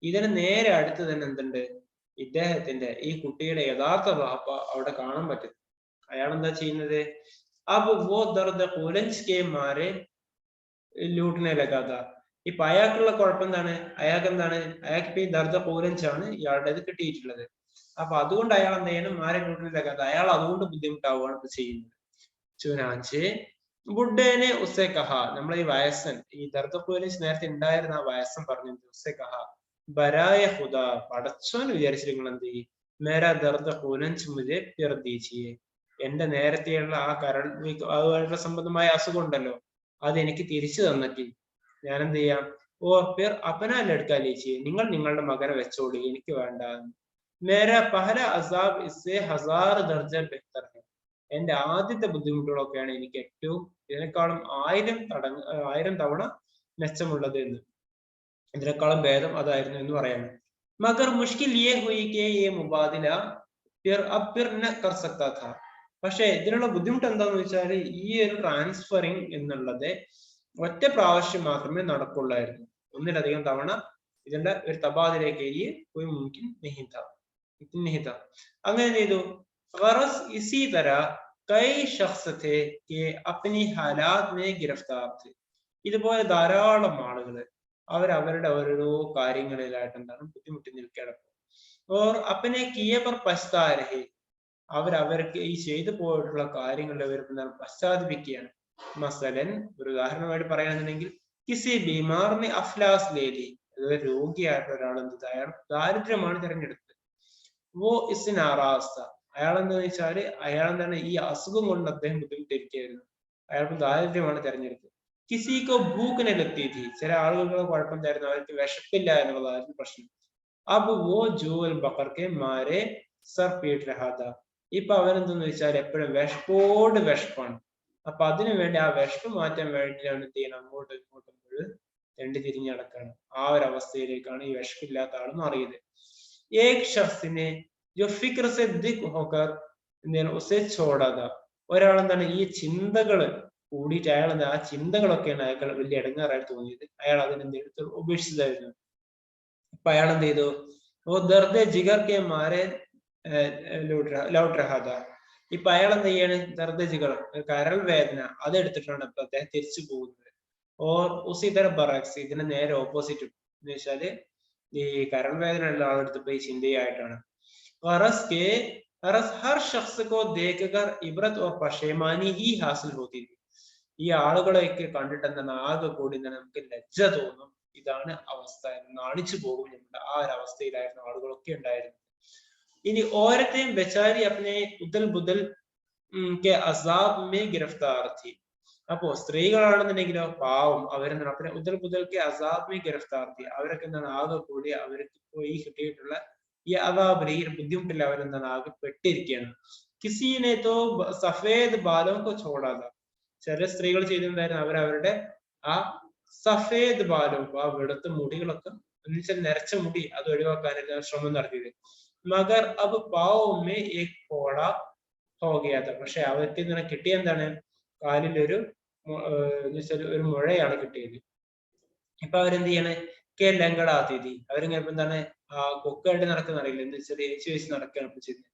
ഇതിന് നേരെ അടുത്ത് തന്നെ എന്തുണ്ട്? ഇദ്ദേഹത്തിന്റെ ഈ കുട്ടിയുടെ യഥാർത്ഥ ബാപ്പ അവിടെ കാണാൻ പറ്റും. അയാൾ എന്താ ചെയ്യുന്നത്? അബ് വോ ദർദ ഖുലൻസ് കെ മാരെ ലൂട്ടിനെ ലഗാത. ഇപ്പൊ അയാൾക്കുള്ള കുഴപ്പം എന്താണ്? അയാൾക്ക് ഇപ്പൊ ഈ ദർദ ഖുലൻസാണ് ഇയാളുടേത് കിട്ടിയിട്ടുള്ളത്. അപ്പൊ അതുകൊണ്ട് അയാൾ എന്ത് ചെയ്യണം? മാരെ ലൂട്ടിനെ ലഗാത. അയാൾ അതുകൊണ്ട് ബുദ്ധിമുട്ടാവുകയാണ് ഇപ്പൊ ചെയ്യുന്നത്. ചുനാച്ച് ബുഡ്ഡേനെ ഉസേ കഹ. നമ്മളെ ഈ വയസ്സൻ, ഈ ദർദ ഖുലൻസ് നേരത്തെ ഉണ്ടായിരുന്ന ആ വയസ്സൻ പറഞ്ഞു, ഉസേ കഹ ബരായ ഹുദ, പടച്ചോൻ വിചാരിച്ചിട്ട് നിങ്ങൾ എന്ത് ചെയ്യും? മേരാ ദർദ ഖുലൻസ് മുझे ഫിർ ദീജിയേ. എന്റെ നേരത്തെയുള്ള ആ അതുമായിട്ടുള്ള സംബന്ധമായ അസുഖം ഉണ്ടല്ലോ, അത് എനിക്ക് തിരിച്ചു തന്നിട്ട് ഞാൻ എന്ത് ചെയ്യാം? ഓർ ഫിർ അപനാ ലഡ്കാ ലീജിയേ, നിങ്ങൾ നിങ്ങളുടെ മകനെ വെച്ചോളി, എനിക്ക് വേണ്ട. മേരാ പഹല അസാബ് ഇസ്സേ ഹസാർ ദർജ ബെഹ്തർ ഹൈ. എന്റെ ആദ്യത്തെ ബുദ്ധിമുട്ടുകളൊക്കെയാണ് എനിക്ക് ഏറ്റവും ഇതിനേക്കാളും 1000 തവണ മെച്ചമുള്ളത് എന്ന്, ഇതിനേക്കാളും ഭേദം അതായിരുന്നു എന്ന് പറയാം. മഗർ മുഷ്കിൽ യേ ഹുയി കെ യേ മുബാദില ഫിർ അബ് ഫിർ ന കർ സക്താ ഥാ. പക്ഷെ ഇതിനുള്ള ബുദ്ധിമുട്ട് എന്താന്ന് വെച്ചാൽ ഈ ഒരു ട്രാൻസ്ഫറിങ് എന്നുള്ളത് ഒറ്റ പ്രാവശ്യം മാത്രമേ നടക്കുള്ളായിരുന്നു. ഒന്നിലധികം തവണ ഇതിന്റെ ഒരു തബാദിലേക്ക് പോയി മുമ്പിൻ നിഹിത. അങ്ങനെ ചെയ്തു. इसी तरह कई शख्स थे कि अपनी हालात में गिरफ्तार थे. ഇതുപോലെ ധാരാളം ആളുകള് അവരവരുടെ ഓരോ കാര്യങ്ങളിലായിട്ട് എന്താണ് ബുദ്ധിമുട്ടി നിൽക്കുകയാണ്. ഓർ അപ്പനെ കിയെ പർ പച്താ രഹേ, അവർക്ക് ഈ ചെയ്തു പോയിട്ടുള്ള കാര്യങ്ങളുടെ പേരിൽ എന്താണ് പശ്ചാത്തപിക്കുകയാണ്. മസലൻ, ഒരു ഉദാഹരണമായിട്ട് പറയുകയാണെന്നുണ്ടെങ്കിൽ കിസി ബീമാറിനെ അഫ്ലാസ് ലേലി, അതായത് രോഗിയായിട്ടുള്ള ഒരാൾ എന്ത്, അയാൾ ദാരിദ്ര്യമാണ് തിരഞ്ഞെടുത്തത്. വോ ഇസിനാറാസ്ത, അയാൾ എന്താന്ന് വെച്ചാല് അയാൾ എന്താണ് ഈ അസുഖം കൊണ്ട് അദ്ദേഹം ബുദ്ധിമുട്ടിരിക്കുകയായിരുന്നു, അയാൾക്ക് ദാരിദ്ര്യമാണ് തിരഞ്ഞെടുത്തത്. കിസിക്കോ ഭൂക്കിനെത്തി, ചില ആളുകൾക്ക് കുഴപ്പം എന്തായിരുന്നു, അവർക്ക് വിശപ്പില്ല എന്നുള്ളതായിരുന്നു പ്രശ്നം. അബ് വോ ജൂൽ ബക്കർക്കെ മാരെ സർ പീട്ട് രഹാദ, ഇപ്പൊ അവനെന്തെന്ന് വെച്ചാൽ എപ്പോഴും വിശപ്പാണ്. അപ്പൊ അതിനു വേണ്ടി ആ വിശപ്പ് മാറ്റാൻ വേണ്ടിയാണ് എന്ത് ചെയ്യണം, അങ്ങോട്ടും ഇങ്ങോട്ടും തെണ്ടി തിരിഞ്ഞ് നടക്കാണ്. ആ ഒരു അവസ്ഥയിലേക്കാണ് ഈ വിശപ്പില്ലാത്ത ആൾ മാറിയത്. ഏക് ഷഖ്സിനെ ജോ ഫിക്ർ സെ ദിക് ഹോക്കർ ഉസേ ചോടാത, ഒരാൾ എന്താണ് ഈ ചിന്തകള് കൂടിയിട്ട് അയാൾ ആ ചിന്തകളൊക്കെയാണ് അയാൾ വലിയ ഇടങ്ങാറായിട്ട് തോന്നിയത്, അയാൾ അതിനെന്തെടുത്ത് ഉപേക്ഷിച്ചതായിരുന്നു. അപ്പൊ അയാൾ എന്ത് ചെയ്തു, ഓ ദർദെ ജിഗർ കെ മാരെ ലൗട്ട് രഹാദ, ഇപ്പൊ അയാൾ എന്ത് ചെയ്യാണ്, ദർദെ ജിഗർ കരൾ വേദന അതെടുത്തിട്ടാണ് ഇപ്പൊ അദ്ദേഹം തിരിച്ചു പോകുന്നത്. ഓർ ഉസിതര ബറക്സ്, ഇതിന് നേരെ ഓപ്പോസിറ്റ് എന്ന് വെച്ചാല് ഈ കരൾ വേദന ഉള്ള ആളെടുത്ത് പോയി ചിന്തയായിട്ടാണ്. ഹർ ശഖ്സ് കോ ദേഖ്കർ ഇബ്രത് ഓർ പശേമാനി ഹി ഹാസിൽ ഹോത്തി, ഈ ആളുകളെയൊക്കെ കണ്ടിട്ട് എന്താണ് ആകെ കൂടി നമുക്ക് ലജ്ജ തോന്നും, ഇതാണ് അവസ്ഥ, നാണിച്ചു പോകും നമ്മുടെ ആ ഒരു അവസ്ഥയിലായിരുന്നു ആളുകളൊക്കെ ഉണ്ടായിരുന്നത്. ഇനി ഓരത്തെയും ബെച്ചാരി അപ്നെ ഉദൽ ബുദൽ കെ അസാബ് മേ ഗിരഫ്താർ ഥി, അപ്പോ സ്ത്രീകളാണെന്നുണ്ടെങ്കിലോ പാവം അവരെന്താണ് അപ്പനെ ഉദൽ ബുദൽ കെ അസാബ് മേ ഗിരഫ്താർ ഥി, അവരൊക്കെ എന്താണ് ആകെ കൂടി അവർക്ക് ഈ കിട്ടിയിട്ടുള്ള ഈ അതാബിൽ ഈ ബുദ്ധിമുട്ടിൽ അവരെന്താണ് ആകെ പെട്ടിരിക്കുകയാണ്. കിസീനെ തോ സഫേദ് ബാലോക്കോ ചോടാത, ചില സ്ത്രീകൾ ചെയ്തിട്ടുണ്ടായിരുന്നു അവരവരുടെ ആ സഫേദ് ബാലോ, ആ വെളുത്ത മുടികളൊക്കെ എന്നുവെച്ചാൽ നിറച്ച മുടി അത് ഒഴിവാക്കാനുള്ള ശ്രമം നടത്തിയത്. മഗർ അബ് പാവമേ ഏക് പോള ഹോഗയാത്ത, പക്ഷെ അവർക്ക് ഇങ്ങനെ കിട്ടിയ എന്താണ്, കാലിലൊരു ഒരു മുഴയാണ് കിട്ടിയത്. ഇപ്പൊ അവരെന്ത് ചെയ്യാണ്, കെ ലങ്കടാതീതി, അവരിങ്ങനെ എന്താണ് കൊക്കായിട്ട് നടക്കുന്ന അറിയില്ല, എന്ന് വെച്ചാൽ ഏച്ചു വെച്ച് നടക്കുകയാണ് ഇപ്പൊ ചെയ്യുന്നത്.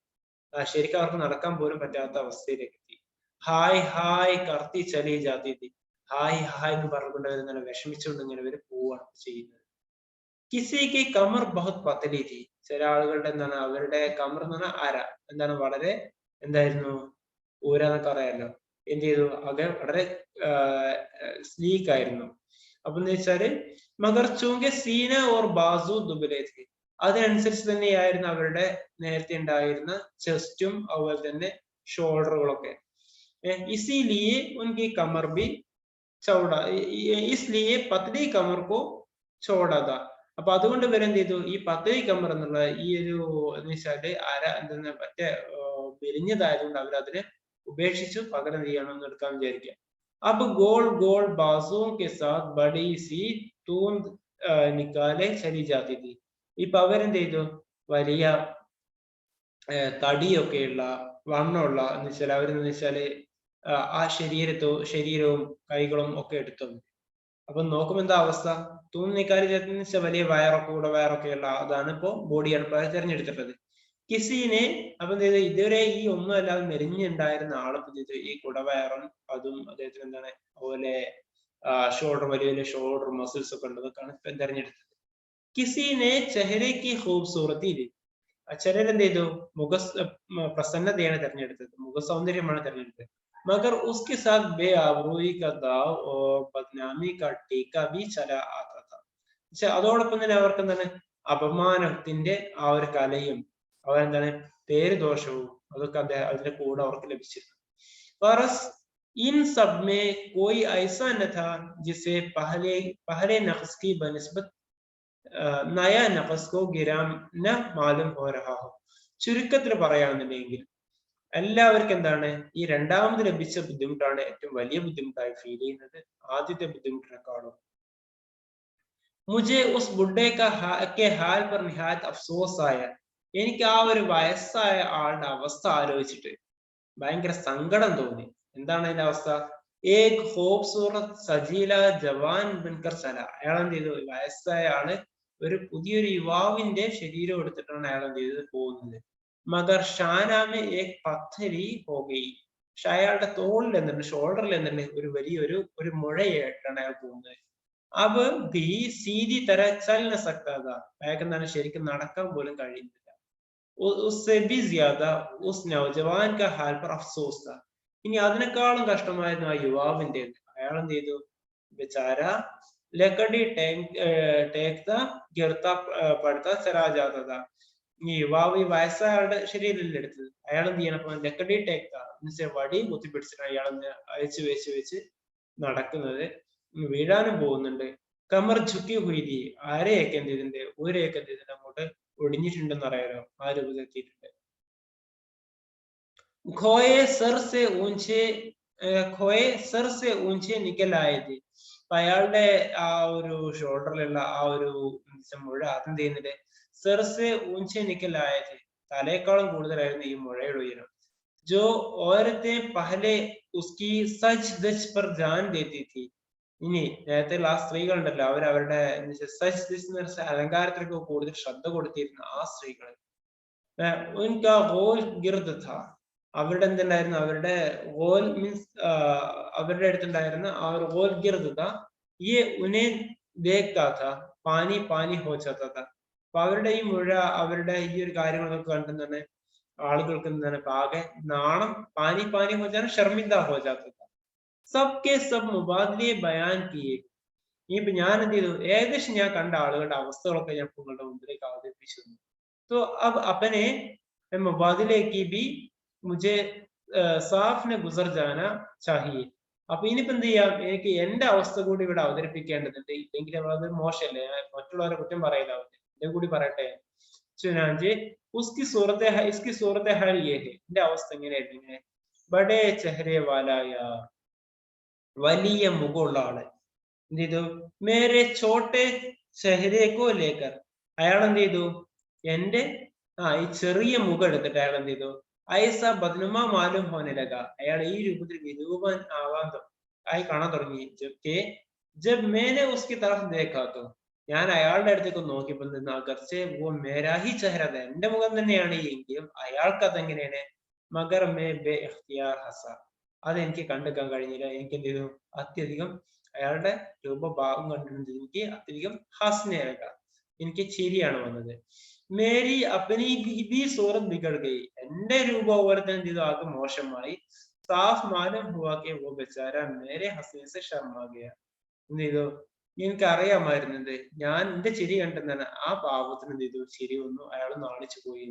ശരിക്കും അവർക്ക് നടക്കാൻ പോലും പറ്റാത്ത അവസ്ഥയിലേക്ക് എത്തി. ഹായ് ഹായ് കർത്തി ചലി ജാതി, ഹായ് ഹായ് എന്ന് പറഞ്ഞുകൊണ്ട് അവരെന്താണ് വിഷമിച്ചുകൊണ്ട് ഇങ്ങനെ ഇവര് പോവാണ് ചെയ്യുന്നത്. കിസിക്ക് കമർ ബഹുത് പത്തലി തി, ചില ആളുകളുടെ എന്താണ് അവരുടെ കമർ എന്ന് പറഞ്ഞാൽ അര എന്താണ് വളരെ എന്തായിരുന്നു, ഊരാന്നൊക്കെ അറിയാലോ, എന്ത് ചെയ്തു അത് വളരെ സ്ലീക്ക് ആയിരുന്നു. അപ്പൊ എന്ന് വെച്ചാല് മഗർ ചൂങ്കെ സീന ഓർ ബാസു ദുബലേ തി, അതിനനുസരിച്ച് തന്നെയായിരുന്നു അവരുടെ നേരത്തെ ഉണ്ടായിരുന്ന ചെസ്റ്റും അതുപോലെ തന്നെ ഷോൾഡറുകളൊക്കെ. ഇസിലിയെ ഉൻകി കമർ ബി ചൗട, ഇസ്ലിയെ പത്ലി കമർ കോ ചോടാത, അപ്പൊ അതുകൊണ്ട് ഇവർ എന്ത് ചെയ്തു, ഈ പത്ലി കമർ എന്നുള്ള ഈ ഒരു എന്ന് വെച്ചാല് അര എന്തെന്ന് മറ്റേ വിരിഞ്ഞതായതുകൊണ്ട് അവർ അതിനെ ഉപേക്ഷിച്ചു, പകരം ചെയ്യണമെന്ന് എടുക്കാൻ വിചാരിക്കുക. അപ്പൊ ഗോൾ ഗോൾ ബാസും കെ സാത്ത് ബഡി സി തൂന്ത് നിക്കാലെ ചലി ജാതി തി, ഇപ്പൊ അവരെന്ത് ചെയ്തു, വലിയ തടിയൊക്കെയുള്ള വണ്ണമുള്ള എന്ന് വെച്ചാൽ അവരെന്ന് വെച്ചാല് ആ ശരീരവും കൈകളും ഒക്കെ എടുത്തു. അപ്പൊ നോക്കുമ്പോ എന്താ അവസ്ഥ, തൂന്നിക്കാരി വെച്ചാൽ വലിയ വയറൊക്കെ ഉള്ള അതാണ് ഇപ്പോ ബോഡിയാണ് ഇപ്പൊ തിരഞ്ഞെടുത്തിട്ടത്. കിസീനെ അപ്പൊ എന്ത് ചെയ്തു, ഇതുവരെ ഈ ഒന്നും അല്ലാതെ മെലിഞ്ഞുണ്ടായിരുന്ന ആളിപ്പോ ചെയ്തു ഈ കുടവയറും അതും അദ്ദേഹത്തിന് എന്താണ് അതുപോലെ ഷോൾഡർ വലിയ വലിയ ഷോൾഡർ മസിൽസ് ഒക്കെ ഉള്ളതൊക്കെയാണ് ഇപ്പൊ തിരഞ്ഞെടുത്തത്. കിസീനെ ചെഹരയ്ക്ക് ഖൂബ്സൂറത്തിയില്, ചിലരെന്ത് ചെയ്തു പ്രസന്നതയാണ് തിരഞ്ഞെടുത്തത്, മുഖസൗന്ദര്യമാണ് തിരഞ്ഞെടുത്തത്. मगर उसके साथ बेआबरूई का दाव और बदनामी का टीका भी चला आता था. പക്ഷെ അതോടൊപ്പം തന്നെ അവർക്ക് എന്താണ് അപമാനത്തിന്റെ ആ ഒരു കലയും അവരെന്താണ് പേര് ദോഷവും അതൊക്കെ അതിന്റെ കൂടെ അവർക്ക് ലഭിച്ചിരുന്നു. इन सब में कोई ऐसा न था जिसे पहले नक्स की बनिस्बत नया नक्स को गिराम न मालूम हो रहा हो. ചുരുക്കത്തിൽ പറയുകയാണെന്നുണ്ടെങ്കിൽ എല്ലാവർക്കും എന്താണ് ഈ രണ്ടാമത് ലഭിച്ച ബുദ്ധിമുട്ടാണ് ഏറ്റവും വലിയ ബുദ്ധിമുട്ടായി ഫീൽ ചെയ്യുന്നത് ആദ്യത്തെ ബുദ്ധിമുട്ടിനെക്കാളും. മുझे उस बुड्ढे के हाल पर निहायत अफसोस आया, എനിക്ക് ആ ഒരു വയസ്സായ ആളുടെ അവസ്ഥ ആലോചിച്ചിട്ട് ഭയങ്കര സങ്കടം തോന്നി. എന്താണ് അതിന്റെ അവസ്ഥ, ഏക് ഖൂബ്സൂറത്ത് സജീല ജവാൻ ബൻകർ ചല, അയാൾ എന്ത് ചെയ്തു, വയസ്സായ ആള് ഒരു പുതിയൊരു യുവാവിന്റെ ശരീരം എടുത്തിട്ടാണ് അയാൾ എന്ത് ചെയ്തത് പോകുന്നത്. മഗർ ഷാനാമെ ഏക് പത്ഥരി ഹോഗയി, പക്ഷെ അയാളുടെ തോളിൽ എന്തുണ്ട്, ഷോൾഡറിൽ എന്തുണ്ട്, ഒരു വലിയൊരു മുഴയായിട്ടാണ് അയാൾ പോകുന്നത്. अब भी सीधी तरह चल न सकता था. അയാൾക്ക് എന്താണ് ശരിക്കും നടക്കാൻ പോലും കഴിയുന്നില്ല. उससे भी ज्यादा उस नौजवान का हाल पर अफसोस था. ഇനി അതിനേക്കാളും കഷ്ടമായിരുന്നു ആ യുവാവിൻ്റെത്. അയാൾ എന്ത് ചെയ്തു? ബെചാര ലക്കടി ടേക്ത ഗിർത്ത പടുത്ത ചലാ ജാത था. ഈ യുവാവ് ഈ വയസ്സായ ആളുടെ ശരീരമല്ലേ എടുത്തത്. അയാൾ എന്ത് ചെയ്യണം? അപ്പൊ ലക്കടി ടേക്ത എന്നുവെച്ചാൽ വടി കുത്തിപ്പിടിച്ചിട്ട് അയാൾ അയച്ചു വെച്ച് നടക്കുന്നത്. വീഴാനും പോകുന്നുണ്ട്. കമർ ഝുക്കി ഹുയി. അരയൊക്കെ എന്ത് ചെയ്തിട്ടുണ്ട്? ഊരയൊക്കെ എന്ത് ചെയ്തിട്ടുണ്ട്? അങ്ങോട്ട് ഒടിഞ്ഞിട്ടുണ്ടെന്ന് അറിയാലോ. ആ രൂപത്തിലെത്തിയിട്ടുണ്ട്. खोए सर से നിക്കലായത്. അപ്പൊ അയാളുടെ ആ ഒരു ഷോൾഡറിലുള്ള ആ ഒരു മുഴ അതെന്ത് ചെയ്യുന്നുണ്ട്? സെർസെ ഊഞ്ചെ നിക്കലായത്. തലയേക്കാളും കൂടുതലായിരുന്നു ഈ മുഴയുടെ ഉയരം. ജോ ഓരത്തെ പഹലെ ഉസ്കി സച്ച് ദച്ച് പർ ജാൻ ദേത്തി थी. ഇനി നേരത്തെ ആ സ്ത്രീകൾ ഉണ്ടല്ലോ, അവരുടെ സച്ച് ദച്ച് എന്ന് വെച്ചാൽ അലങ്കാരത്തിലേക്ക് കൂടുതൽ ശ്രദ്ധ കൊടുത്തിരുന്ന ആ സ്ത്രീകൾ. ഉൻകാ ഗോൽ ഗിർദ് था. അവരുടെ എന്തുണ്ടായിരുന്നു? അവരുടെ ഗോൽ മീൻസ് അവരുടെ അടുത്തുണ്ടായിരുന്ന ആ ഒരു ഗോൽ ഗിർദ് था. ये उन्हें देखता था पानी पानी हो जाता था. അപ്പൊ അവരുടെ ഈ മുഴ, അവരുടെ ഈ ഒരു കാര്യങ്ങളൊക്കെ കണ്ടു തന്നെ ആളുകൾക്ക് എന്താണ് ആകെ നാണം. പാനി പാനി ഹോ ജാന ശർമിന്ദ ഹോ ജാത്ത था. सबके सब മുബാദിലെ ബയാൻ കിയെ. ഇനിയിപ്പോ ഞാൻ എന്ത് ചെയ്തു? ഏകദേശം ഞാൻ കണ്ട ആളുകളുടെ അവസ്ഥകളൊക്കെ ഞാൻ നിങ്ങളുടെ മുമ്പിലേക്ക് അവതരിപ്പിച്ചു. तो अब अपने मुबादले की भी मुझे साफ ने गुजर जाना चाहिए. അപ്പൊ ഇനിയിപ്പോ എന്ത് ചെയ്യാം? എനിക്ക് എന്റെ അവസ്ഥ കൂടി ഇവിടെ അവതരിപ്പിക്കേണ്ടതുണ്ട്. ഇല്ലെങ്കിൽ അത് മോശമല്ലേ? മറ്റുള്ളവരെ കുറ്റം പറയില്ല. എന്റെ കൂടി പറയട്ടെ. इसकी सूरत हाल ये है. എന്റെ അവസ്ഥ എങ്ങനെയായിരുന്നു? ഇങ്ങനെ ബഡേ ചെഹരെ വാലായ, വലിയ മുഖമുള്ള ആള് എന്ത് ചെയ്തു? മേരെ ചോട്ടെ ചെഹരേക്കോ ലേക്കർ. അയാൾ എന്ത് ചെയ്തു? എന്റെ ഈ ചെറിയ മുഖം എടുത്തിട്ട് അയാൾ എന്ത് ചെയ്തു? ഐസ ബദ്നുമ മാലൂം ഹോനലക. അയാൾ ഈ രൂപത്തിൽ വിരൂപൻ ആയി കാണാൻ തുടങ്ങി. ജബ് മേനെ ഉസ്കി തറഫ് ദേഖാത്തോ. ഞാൻ അയാളുടെ അടുത്തേക്ക് നോക്കിയപ്പോൾ നിന്ന് അഗർച്ചെ വോ മേരാഹി ചെഹര, എന്റെ മുഖം തന്നെയാണ് എങ്കിലും അയാൾക്ക് അതെങ്ങനെയാണ്? മഗർ മേ ബേ ഇഖ്തിയാർ ഹസ. അതെനിക്ക് കണ്ടെടുക്കാൻ കഴിഞ്ഞില്ല. എനിക്ക് എന്ത് ചെയ്തു? അത്യധികം അയാളുടെ രൂപഭാവം കണ്ടിട്ടുണ്ട്. എനിക്ക് അത്യധികം ഹസ്നേക, എനിക്ക് ചിരിയാണ് വന്നത്. മേരി അപ്പനി ബി സൂറത്ത് ബിഗड़ गई. എന്റെ രൂപോപരത്തിന് എന്ത് ചെയ്തു? ആകെ മോശമായി. സാഫ് മാലൂം ഹുവാ കെ വോ ബേചാര മേരെ ഹസ്നെ സെ ശർമാ ഗയ. എന്ത് ചെയ്തു? എനിക്ക് അറിയാമായിരുന്നത് ഞാൻ എന്റെ ചിരി കണ്ടെന്നാണ് ആ പാവത്തിന് എന്ത് ചെയ്തു? ചിരി വന്നു. അയാൾ നാണിച്ചു പോയി.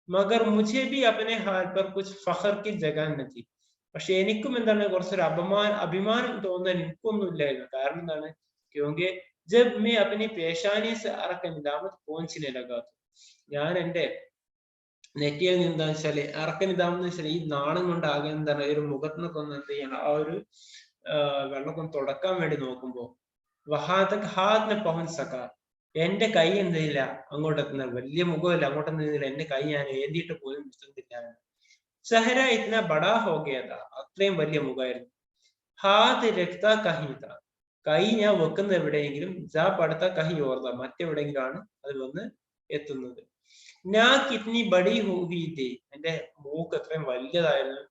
മഗർ മുझे भी अपने हाल पर कुछ फख्र की जगह नहीं. പക്ഷെ എനിക്കും എന്താണ് കുറച്ചൊരു അഭിമാനം തോന്നാൻ എനിക്കൊന്നും ഇല്ലായിരുന്നു. കാരണം എന്താണ്? ക്യോങ്കി ജബ് മേ അപ്പനി പേശാനി സെ അറക്ക നിദാമത് പോഞ്ചിനെ ലഗാ. ഞാൻ എന്റെ നെറ്റിയിൽ നിന്ന് എന്താ വെച്ചാല് അറക്ക നിദാമം എന്ന് വെച്ചാൽ ഈ നാണം കൊണ്ട് ആകെ എന്താണ് ഒരു മുഖത്തിനൊക്കെ ഒന്ന് എന്ത് ചെയ്യണം, ആ ഒരു വെള്ളമൊക്കെ തുടക്കാൻ വേണ്ടി നോക്കുമ്പോ വഹാദക് ഹാദിനെ പഹുൻ സക്ക. എന്റെ കൈ എന്തില്ല അങ്ങോട്ട് എത്തുന്ന, വലിയ മുഖമില്ല, അങ്ങോട്ടൊന്നും നിന്നില്ല. എന്റെ കൈ ഞാൻ ഏന്തിയിട്ട് പോലും വിശ്വസിച്ചില്ല. ചഹര ഇतना बड़ा हो गया था. അത്രയും വലിയ മുഖമായിരുന്നു. ഹാത്ത് രക്ത കഹീത. കൈ ഞാൻ വെക്കുന്ന എവിടെയെങ്കിലും ജാ പടുത്ത കഹി ഓർത്ത, മറ്റെവിടെയെങ്കിലും ആണ് അത് വന്ന് എത്തുന്നത്. ഞാൻ കിത്നി ബഡി ഹൂഹി തി. എന്റെ മൂക്ക് അത്രയും വലിയതായിരുന്നു.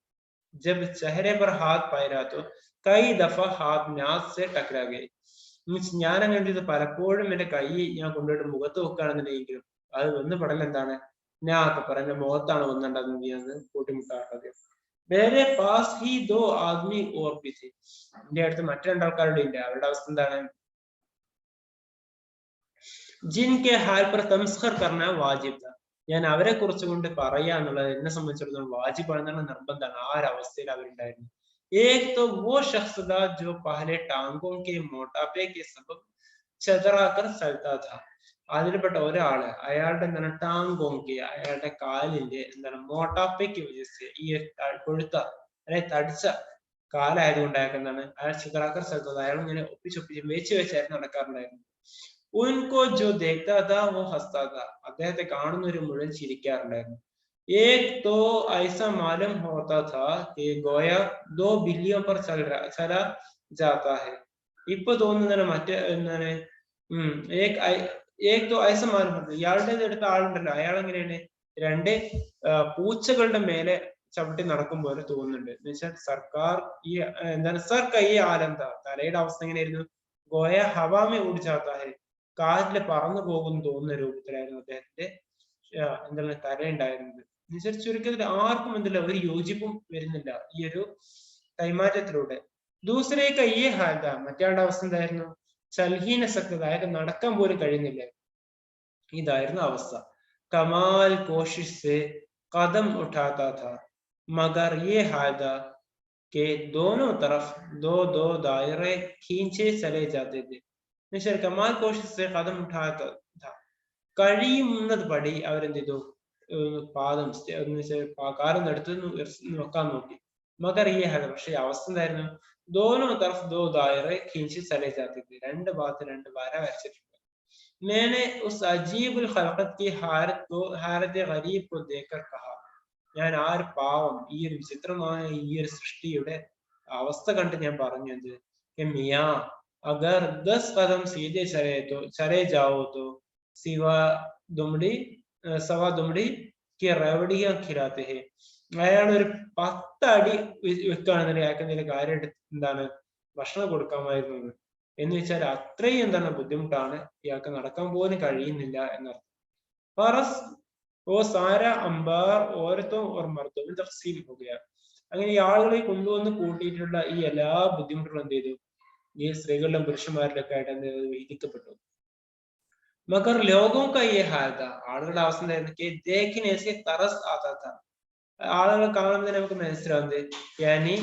ജബ് ചെഹരെ पर हाथ पायरा तो कई दफा हाथ नाक से टकरा गए. മീൻസ് ഞാൻ അങ്ങനെ ഇത് പലപ്പോഴും എന്റെ കൈ ഞാൻ കൊണ്ടുപോയിട്ട് മുഖത്ത് വെക്കുകയാണെന്നുണ്ടെങ്കിലും അത് വന്ന് പടൽ എന്താണ്? ഞാൻ പറഞ്ഞ മുഖത്താണ് വന്നിട്ടുണ്ടെന്ന് കൂട്ടിമുട്ടാറുള്ളത്. വേറെ പാസ് ഹി ദോ ആദ്മി ഓർപ്പിച്ച്. എന്റെ അടുത്ത് മറ്റു രണ്ടാൾക്കാരുടെ ഇല്ല. അവരുടെ അവസ്ഥ എന്താണ്? ജിൻകെ ഹാൽ പർ തംസ്ഖർ കർന വാജിബ്. ഞാൻ അവരെ കുറിച്ച് കൊണ്ട് പറയാ എന്നുള്ളത് എന്നെ സംബന്ധിച്ചിടത്തോളം വാജിബാണെന്നുള്ള നിർബന്ധമാണ്. ആ ഒരു അവസ്ഥയിൽ അവരുണ്ടായിരുന്നു. एक तो वो शख्स था जो पहले टांगों के मोटापे के सबब चतराकर चलता था. അതിൽപ്പെട്ട ഒരാള് അയാളുടെ എന്താണ് ടാങ്കോങ്കി, അയാളുടെ കാലിന്റെ എന്താണ് മോട്ടാപ്പയ്ക്ക് വിജയിച്ച് ഈ കൊഴുത്ത അതായത് തടിച്ച കാലായതുകൊണ്ട് അയാൾക്ക് എന്താണ് അയാൾ ചിത്രാക്കർ സ്ഥലത്തത് അയാൾ ഇങ്ങനെ ഒപ്പിച്ചൊപ്പിച്ച് വെച്ചായിരുന്നു നടക്കാറുണ്ടായിരുന്നു. ഉൻകോ ജോ ദേഖ്താ താ വോ ഹസ്താ താ. അദ്ദേഹത്തെ കാണുന്നവര് മുഴുവൻ ചിരിക്കാറുണ്ടായിരുന്നു. एक तो ऐसा मालूम होता था कि गोया 2 बिल्लियों पर चला जाता है. ഇപ്പൊ തോന്നുന്നതാണ് മറ്റേ എന്താണ് एक तो ऐसा मालूम होता. ഇയാളുടെ അടുത്ത ആളുണ്ടല്ലോ, അയാൾ എങ്ങനെയാണ് 2 പൂച്ചകളുടെ മേലെ ചവിട്ടി നടക്കും പോലെ തോന്നുന്നുണ്ട്. എന്ന് വെച്ചാൽ സർക്കാർ ഈ എന്താണ് സർ കൈ ആലന്ത, തലയുടെ അവസ്ഥ എങ്ങനെയായിരുന്നു? ഗോയ ഹവാമി ഉഡ് ജാത്താ ഹൈ, കാറ്റില് പറന്നു പോകുന്നു തോന്നുന്ന രൂപത്തിലായിരുന്നു അദ്ദേഹത്തിന്റെ എന്താണ് കരയുണ്ടായിരുന്നത്. എന്നുവെച്ചാൽ ചുരുക്കത്തിൽ ആർക്കും എന്തില്ല ഒരു യോജിപ്പും വരുന്നില്ല ഈ ഒരു കൈമാറ്റത്തിലൂടെ. ദൂസരേ കയ്യേ ഹാൽദ, മറ്റയാളുടെ അവസ്ഥ എന്തായിരുന്നു? ചൽഹീന സക്ത, അയാൾക്ക് നടക്കാൻ പോലും കഴിയുന്നില്ല. ഇതായിരുന്നു അവസ്ഥ. കമാൽ കോഷിഷ് സെ കദം ഉഠാതാ ഥാ മഗർ യെ ഹാൽദ के दोनों तरफ दो दो दायरे खींचे चले जाते थे. എന്നുവെച്ചാൽ കമാൽ കോഷിഷ് കദം ഉഠാതാ ഥാ, കഴിയുന്നത് പടി അവരെന്ത് ചെയ്തു? പാദം കാലം എടുത്ത് വെക്കാൻ നോക്കി. മകർ ഈ ഹദ, പക്ഷെ അവസ്ഥ എന്തായിരുന്നു? ദോനോ തർഫ് ദോ ദായറെ ഖീഞ്ചി ചലേ ജാത്തെ थे, രണ്ട് ഭാഗത്ത് രണ്ട് വര വരച്ചിട്ടുണ്ട്. मैंने उस अजीब खलकत की हारत गरीब को देखकर कहा, ഞാൻ ആ ഒരു പാവം, ഈ ഒരു വിചിത്രമായ ഈ ഒരു സൃഷ്ടിയുടെ അവസ്ഥ കണ്ട് ഞാൻ പറഞ്ഞു എന്ത്? മിയാ അഗർ 10 കദം സീധെ ചലേ ജാവോ തോ സിവാ ദുംഡി കി റവഡിയ ഖിലാത്തെ ഹെ. അയാൾ ഒരു 10 അടി വെക്കുകയാണെന്നുണ്ടെങ്കിൽ അയാൾക്ക് എന്തെങ്കിലും കാര്യം എന്താണ് ഭക്ഷണം കൊടുക്കാമായിരുന്നു. എന്ന് വെച്ചാൽ അത്രയും എന്താണ് ബുദ്ധിമുട്ടാണ്, ഇയാൾക്ക് നടക്കാൻ പോലും കഴിയുന്നില്ല എന്നർത്ഥം. ഫറസ് ഓ സാര അംബാർ ഓരത്തോ ഓർ മർദ്ദോ തഖ്സീം ഹോ ഗയാ. അങ്ങനെ ഈ ആളുകളെ കൊണ്ടുവന്ന് കൂട്ടിയിട്ടുള്ള ഈ എല്ലാ ബുദ്ധിമുട്ടുകളും എന്ത് ചെയ്തു? ഈ സ്ത്രീകളിലും പുരുഷന്മാരിലും ഒക്കെ ആയിട്ട് എന്ത് വിധിക്കപ്പെട്ടു. മഗർ ലോകവും കയ്യെ ഹാൽത, ആളുകളുടെ അവസ്ഥ എന്തായിരുന്നു? തറസ് ആതാത്ത, ആളുകളെ കാണുമ്പോൾ നമുക്ക് മനസ്സിലാവുന്നത് യാനി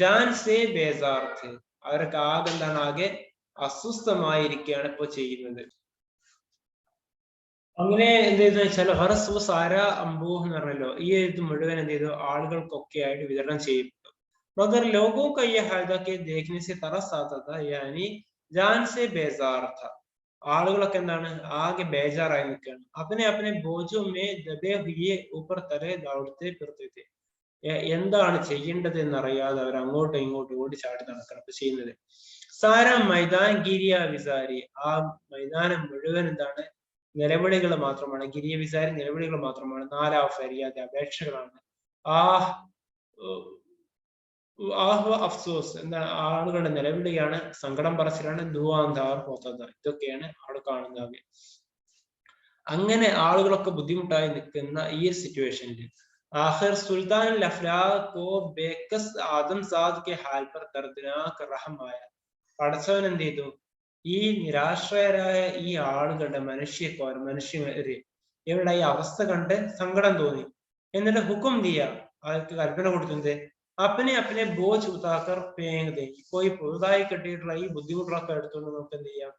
ജാൻ സേ ബേസാർ थे, അവരൊക്കെ ആകെ എന്താണ്, ആകെ അസ്വസ്ഥമായിരിക്കുകയാണ് ഇപ്പൊ ചെയ്യുന്നത്. അങ്ങനെ എന്ത് ചെയ്തെന്ന് വെച്ചാൽ ഹറസ് സാര അംബൂഹ് എന്ന് പറഞ്ഞല്ലോ, ഈ ഇത് മുഴുവൻ എന്ത് ചെയ്തു? ആളുകൾക്കൊക്കെ ആയിട്ട് വിതരണം ചെയ്യപ്പെട്ടു. മഗർ ലോകോ കയ്യ ഹാൽദക്കെ ദേഖ്നെ സെ തറസ് ആതാ ഥാ, യാനി ജാൻ സെ ബേസാർ ഥാ, ആളുകളൊക്കെ എന്താണ് ആകെ ബേജാറായി നിൽക്കുകയാണ്. അപ്പനെ ബോജോ മേ ദബേ ഹുയെ ഊപ്പർ തലേ ദൗഡത്തെ ഫിർത്തെ, എന്താണ് ചെയ്യേണ്ടത് എന്നറിയാതെ അവർ അങ്ങോട്ടും ഇങ്ങോട്ടും ഓടിച്ചാടി നടക്കണം ചെയ്യുന്നത്. സാര മൈതാൻ ഗിരിയ വിസാരി, ആ മൈതാനം മുഴുവൻ എന്താണ്? നിലവിളികൾ മാത്രമാണ്. ഗിരിയ വിസാരി നിലവിളികൾ മാത്രമാണ്. നാലാവ് ഫരിയാദ്, അപേക്ഷകളാണ്. അഫ്സോസ്, എന്താണ്? ആളുകളുടെ നിലവിളിയാണ്, സങ്കടം പറച്ചിലാണ്. ദുവാന്താർ ഹോത്തത, ഇതൊക്കെയാണ് അവിടെ കാണുന്നത്. അങ്ങനെ ആളുകളൊക്കെ ബുദ്ധിമുട്ടായി നിൽക്കുന്ന ഈ ഒരു സിറ്റുവേഷനിൽ ആഖിർ സുൽത്താൻ ലഫ്ലാഖ് കോ ബേക്കസ് ആദംസാദ് കെ ഹാൽ പർ ദർദ്നാക് റഹം ആയ. പടച്ചവൻ എന്ത് ചെയ്തു? ഈ നിരാശ്രയരായ ഈ ആളുകളുടെ മനുഷ്യരെ ഇവരുടെ ഈ അവസ്ഥ കണ്ട് സങ്കടം തോന്നി. എന്നിട്ട് ഹുക്കും ദിയ, അവർക്ക് കൽപ്പന കൊടുത്തത് അപ്പനെ ബോജ് ഉതാക്കർ പേങ്ങ്, ഇപ്പൊ ഈ പുതുതായി കെട്ടിയിട്ടുള്ള ഈ ബുദ്ധിമുട്ടുകളൊക്കെ എടുത്തുകൊണ്ട് നമുക്ക് എന്ത് ചെയ്യാം?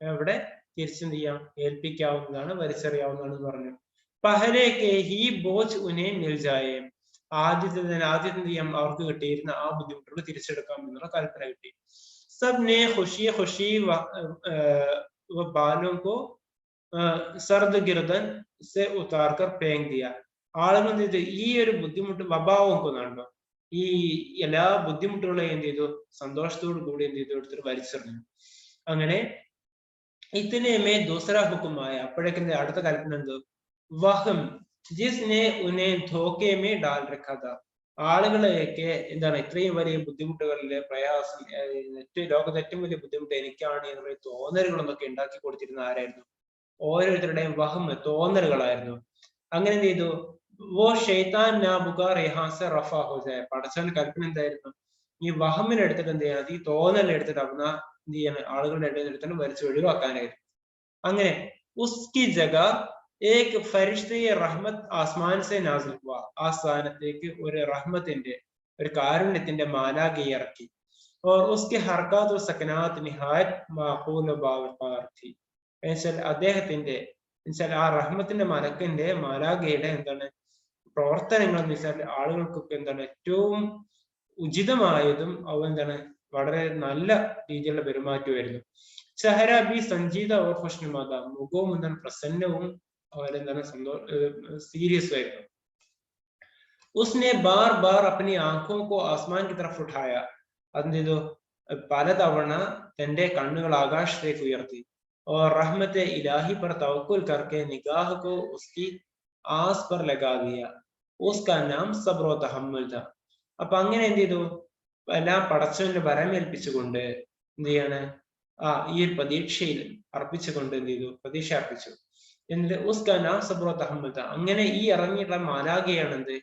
ഇവിടെ തിരിച്ചെന്ത് ചെയ്യാം? ഏൽപ്പിക്കാവുന്നതാണ്, വലിച്ചെറിയാവുന്നതാണ് എന്ന് പറഞ്ഞു. പഹലേക്ക് ഹി ബോജ് ഉനെ മിൽജായേ, ആദ്യത്തെ എന്ത് ചെയ്യാം? അവർക്ക് കിട്ടിയിരുന്ന ആ ബുദ്ധിമുട്ടുകൾ തിരിച്ചെടുക്കാം എന്നുള്ള കൽപ്പന കിട്ടി. सबने खुशी खुशी व बालों को സർദ് ഗിർദൻ സെ ഉതാർ കർ ഫേങ് ദിയ. ആളുകൾ എന്ത് ചെയ്തു? ഈ ഒരു ബുദ്ധിമുട്ട് വഭാവം കൊണ്ടാണല്ലോ, ഈ എല്ലാ ബുദ്ധിമുട്ടുകളെയും എന്ത് ചെയ്തു? സന്തോഷത്തോടു കൂടി എന്ത് ചെയ്തു? എടുത്തിട്ട് വലിച്ചെറിഞ്ഞു. അങ്ങനെ ഇത്തനെമേ ദൂസറ ഹുക്കുമായ, അപ്പോഴേക്കും അടുത്ത കൽപ്പന എന്ത്? വഹം ജിസ്നെ ഉനെ ധോക്കേമേ ഡാൽ രഖാ താ, ആളുകളെയൊക്കെ എന്താണ് ഇത്രയും വലിയ ബുദ്ധിമുട്ടുകളിലെ പ്രയാസം, ലോകത്തെ ഏറ്റവും വലിയ ബുദ്ധിമുട്ട് എനിക്കാണ് എന്നുള്ള തോന്നലുകളൊക്കെ ഉണ്ടാക്കി കൊടുത്തിരുന്ന ആരായിരുന്നു? ഓരോരുത്തരുടെയും വഹം, തോന്നലുകളായിരുന്നു. അങ്ങനെ എന്ത് ചെയ്തു? വോ ഷെയ്ത്താൻ നാ ബുഖാർ യഹാസെ റഫാ ഹോ ജായ, പടച്ചവന്റെ കൽപ്പന എന്തായിരുന്നു? ഈ വഹമിനെ എടുത്തിട്ട് എന്ത് ചെയ്യണം? ഈ തോന്നലിനെ എടുത്തിട്ട് അവിടെ എന്ത് ചെയ്യണം? ആളുകളുടെ ഇടയിൽ എടുത്തിട്ട് വലിച്ച് ഒഴിവാക്കാനായിരുന്നു. അങ്ങനെ ഉസ്കി ജഗ ഏക് ഫരിഷ്തെ റഹ്മത്ത് ആസ്മാൻ സെ നാസിൽ ഹുവ, ആ സ്ഥാനത്തേക്ക് ഒരു റഹ്മത്തിന്റെ, ഒരു കാരുണ്യത്തിന്റെ മാലാഖയെ ഇറക്കി. और उसके हरकत और सकनात निहायत माकूल बावकार थी. എന്നുവെച്ചാൽ അദ്ദേഹത്തിന്റെ ആ റഹ്മത്തിന്റെ മലക്കിന്റെ മാലാഖയുടെ എന്താണ് പ്രവർത്തനങ്ങൾ എന്ന് വെച്ചാൽ ആളുകൾക്കൊക്കെ എന്താണ് ഏറ്റവും ഉചിതമായതും അവ എന്താണ് വളരെ നല്ല രീതിയിലുള്ള പെരുമാറ്റമായിരുന്നു. ചഹര ബി സഞ്ജീത ഓർ ഖുശ്നുമാദ, മുഖവും എന്താണ് പ്രസന്നവും അവരെന്താണ് സീരിയസ് ആയിരുന്നു. ഉസ്നെ ബാർ ബാർ അപ്പനി ആംഖോ കോ ആസ്മാൻ കി തറഫ് ഉഠായ, അതെന്ത് ചെയ്തു? പലതവണ തന്റെ കണ്ണുകൾ ആകാശത്തേക്ക് ഉയർത്തി. और रहमत इलाही पर तवक्कुल करके निगाह को उसकी आस पर लगा दिया. उसका नाम सब्र व तहम्मुल था. അപ്പൊ അങ്ങനെ എന്ത് ചെയ്തു? എല്ലാം പടച്ചവന്റെ വരമേൽപ്പിച്ചുകൊണ്ട് എന്ത് ചെയ്യാണ്? ഈ ഒരു പ്രതീക്ഷയിൽ അർപ്പിച്ചുകൊണ്ട് എന്ത് ചെയ്തു, പ്രതീക്ഷ അർപ്പിച്ചു. എന്നിട്ട് ഉസ്ക നാം സബ്ർ തഹമ്മുൽ. അങ്ങനെ ഈ ഇറങ്ങിയിട്ടുള്ള മാലാഖയാണ് എന്ത്,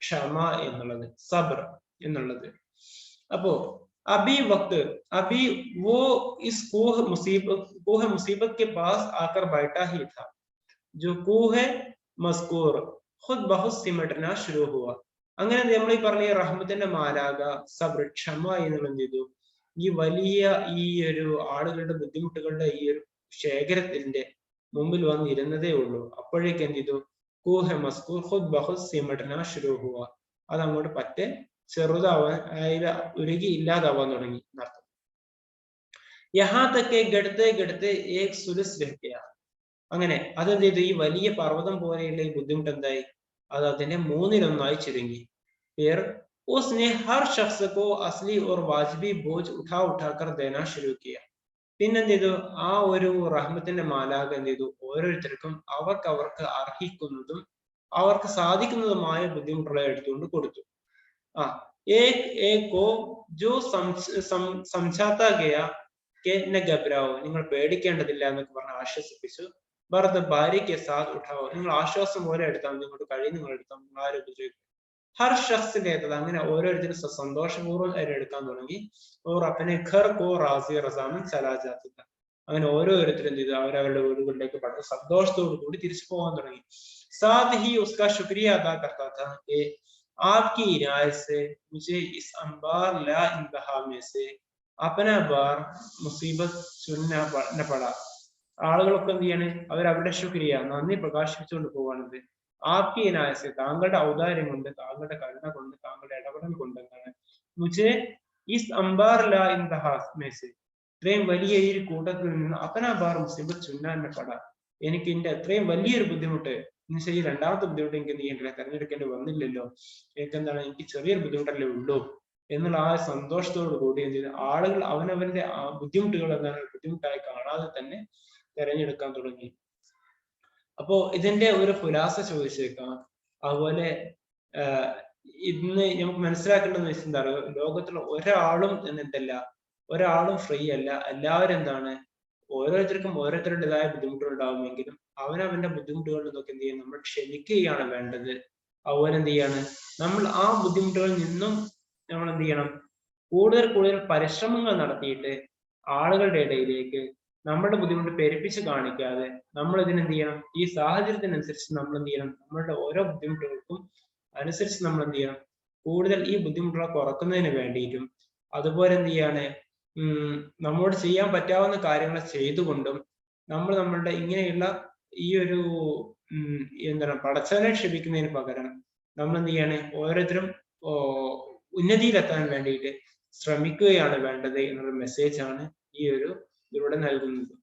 ക്ഷമ എന്നുള്ളത്, സബ്ർ എന്നുള്ളത്. അപ്പോ अभी वक्त अभी वो इस कोह मुसीबत के पास आकर बैठा ही था जो कोह मस्കൂർ खुद बहुत सिमटना शुरू हुआ. അങ്ങനെ നമ്മൾ ഈ പറഞ്ഞ റഹ്മത്തിന്റെ മാലാഖ സബ്ർ ക്ഷമ എന്നുള്ള എന്ത് ചെയ്തു, ഈ വലിയ ഈ ഒരു ആളുകളുടെ ബുദ്ധിമുട്ടുകളുടെ ഈ ഒരു ശേഖരത്തിന്റെ മുമ്പിൽ വന്നിരുന്നതേ ഉള്ളൂ. അപ്പോഴേക്ക് എന്ത് ചെയ്തു, കൂഹ മസ്കൂർ ഖുദ് ബഹുത് സിമട്ന ശുരു ഹുവ, അത് അങ്ങോട്ട് പറ്റെ ചെറുതാവാൻ, ഉരുകി ഇല്ലാതാവാൻ തുടങ്ങി എന്നർത്ഥം. യഹാ തക്കെ ഗഡ്തെ ഗഡ്തെ ഏക് സുലുസ് രഹ് ഗയാ. അങ്ങനെ അതെന്ത് ചെയ്തു, ഈ വലിയ പർവ്വതം പോലെയുള്ള ഈ ബുദ്ധിമുട്ട് എന്തായി, അത് അതിന്റെ മൂന്നിലൊന്നായി ചുരുങ്ങി. फिर उसने हर शख्स को असली और वाजिबी बोझ उठा उठाकर देना शुरू किया. പിന്നെന്ത് ചെയ്തു, ആ ഒരു റഹ്മത്തിന്റെ മാലാഖ എന്ത് ചെയ്തു, ഓരോരുത്തർക്കും അവർക്ക് അർഹിക്കുന്നതും അവർക്ക് സാധിക്കുന്നതുമായ ബുദ്ധിമുട്ടുകളെ എടുത്തുകൊണ്ട് കൊടുത്തു. एक एक को जो समझाता गया के न घबराओ, നിങ്ങൾ പേടിക്കേണ്ടതില്ല എന്നൊക്കെ പറഞ്ഞ് ആശ്വസിപ്പിച്ചു. ഭർത്ത ഭാര്യയ്ക്ക് സാഥ് ഉഠാവോ, നിങ്ങൾ ആശ്വാസം പോലെ എടുത്താൽ, നിങ്ങളുടെ കഴിവ് നിങ്ങൾ എടുത്താൽ, നിങ്ങൾ ആരും ഉപദ്രവിക്കും. ഹർ ഷഖ്സ് കേട്ടത്, അങ്ങനെ ഓരോരുത്തരും സന്തോഷപൂർവ്വം എടുക്കാൻ തുടങ്ങി. ഓർ അപ്പനെ ഘർ കോ റാസി റസാമൻ ചലാ ജാത്ത. അങ്ങനെ ഓരോരുത്തരും എന്ത് ചെയ്തു, അവരവരുടെ വീടുകളിലേക്ക് വളരെ സന്തോഷത്തോടു കൂടി തിരിച്ചു പോകാൻ തുടങ്ങി. സാത്ത് ഹി ഉസ്കാ ശുക്രിയ അദാ കർത്താ താ കെ ആപ്കി ഇനായത്ത് സെ മുझे इस अंबार ला इंतहा में से अपना बार मुसीबत चुनना न पड़ा. ആളുകളൊക്കെ എന്ത് ചെയ്യാണ്, അവരവരുടെ ശുക്രിയ, നന്ദി പ്രകാശിപ്പിച്ചുകൊണ്ട് പോവാണത്. ആപ്കി ഇനായത്ത്, താങ്കളുടെ ഔദാര്യം കൊണ്ട്, താങ്കളുടെ കരുണ കൊണ്ട്, താങ്കളുടെ ഇടപെടൽ കൊണ്ട് എന്താണ്, മുझे इस अंबार ला इंतहा में से, ഇത്രയും വലിയ ഈ കൂട്ടത്തിൽ നിന്ന് അപ്പന ബാർ മുസീബത്ത് ചുന്നാൻ പട, എനിക്ക് എന്റെ അത്രയും വലിയൊരു ബുദ്ധിമുട്ട്, ഈ രണ്ടാമത്തെ ബുദ്ധിമുട്ട് എനിക്ക് എന്ത് ചെയ്യേണ്ടില്ല, തെരഞ്ഞെടുക്കേണ്ടി വന്നില്ലല്ലോ, എനിക്ക് എന്താണ്, എനിക്ക് ചെറിയൊരു ബുദ്ധിമുട്ടല്ലേ ഉള്ളൂ എന്നുള്ള ആ സന്തോഷത്തോടു കൂടി എന്ത് ചെയ്തു, ആളുകൾ അവനവന്റെ ആ ബുദ്ധിമുട്ടുകൾ എന്താണ് ബുദ്ധിമുട്ടായി കാണാതെ തന്നെ തെരഞ്ഞെടുക്കാൻ തുടങ്ങി. അപ്പോ ഇതിന്റെ ഒരു ഖുലാസ ചോദിച്ചേക്കാം. അതുപോലെ ഇന്ന് നമുക്ക് മനസ്സിലാക്കേണ്ടതെന്ന് വെച്ചാൽ എന്താ പറയുക, ലോകത്തുള്ള ഒരാളും ഫ്രീ അല്ല. എല്ലാവരും എന്താണ്, ഓരോരുത്തർക്കും ഓരോരുത്തരുടേതായ ബുദ്ധിമുട്ടുകൾ ഉണ്ടാവുമെങ്കിലും അവനവന്റെ ബുദ്ധിമുട്ടുകളിൽ നിന്നൊക്കെ എന്ത് ചെയ്യും, നമ്മൾ ക്ഷമിക്കുകയാണ് വേണ്ടത്. അതുപോലെ എന്ത് ചെയ്യാണ്, നമ്മൾ ആ ബുദ്ധിമുട്ടുകളിൽ നിന്നും നമ്മൾ എന്ത് ചെയ്യണം, കൂടുതൽ പരിശ്രമങ്ങൾ നടത്തിയിട്ട് ആളുകളുടെ ഇടയിലേക്ക് നമ്മളുടെ ബുദ്ധിമുട്ട് പെരുപ്പിച്ച് കാണിക്കാതെ നമ്മൾ ഇതിനെന്ത് ചെയ്യണം, ഈ സാഹചര്യത്തിനനുസരിച്ച് നമ്മൾ എന്ത് ചെയ്യണം, നമ്മളുടെ ഓരോ ബുദ്ധിമുട്ടുകൾക്കും അനുസരിച്ച് നമ്മൾ എന്ത് ചെയ്യണം, കൂടുതൽ ഈ ബുദ്ധിമുട്ടുകളെ കുറക്കുന്നതിന് വേണ്ടിയിട്ടും, അതുപോലെ എന്ത് ചെയ്യാണ്, നമ്മോട് ചെയ്യാൻ പറ്റാവുന്ന കാര്യങ്ങൾ ചെയ്തുകൊണ്ടും നമ്മൾ നമ്മളുടെ ഇങ്ങനെയുള്ള ഈ ഒരു എന്താണ് പടച്ചവനെ ക്ഷമിക്കുന്നതിന് പകരം നമ്മൾ എന്ത് ചെയ്യാണ്, ഓരോരുത്തരും ഉന്നതിയിലെത്താൻ വേണ്ടിയിട്ട് ശ്രമിക്കുകയാണ് വേണ്ടത് എന്നുള്ള മെസ്സേജാണ് ഈ ഒരു ഇതിലൂടെ നൽകുന്നത്.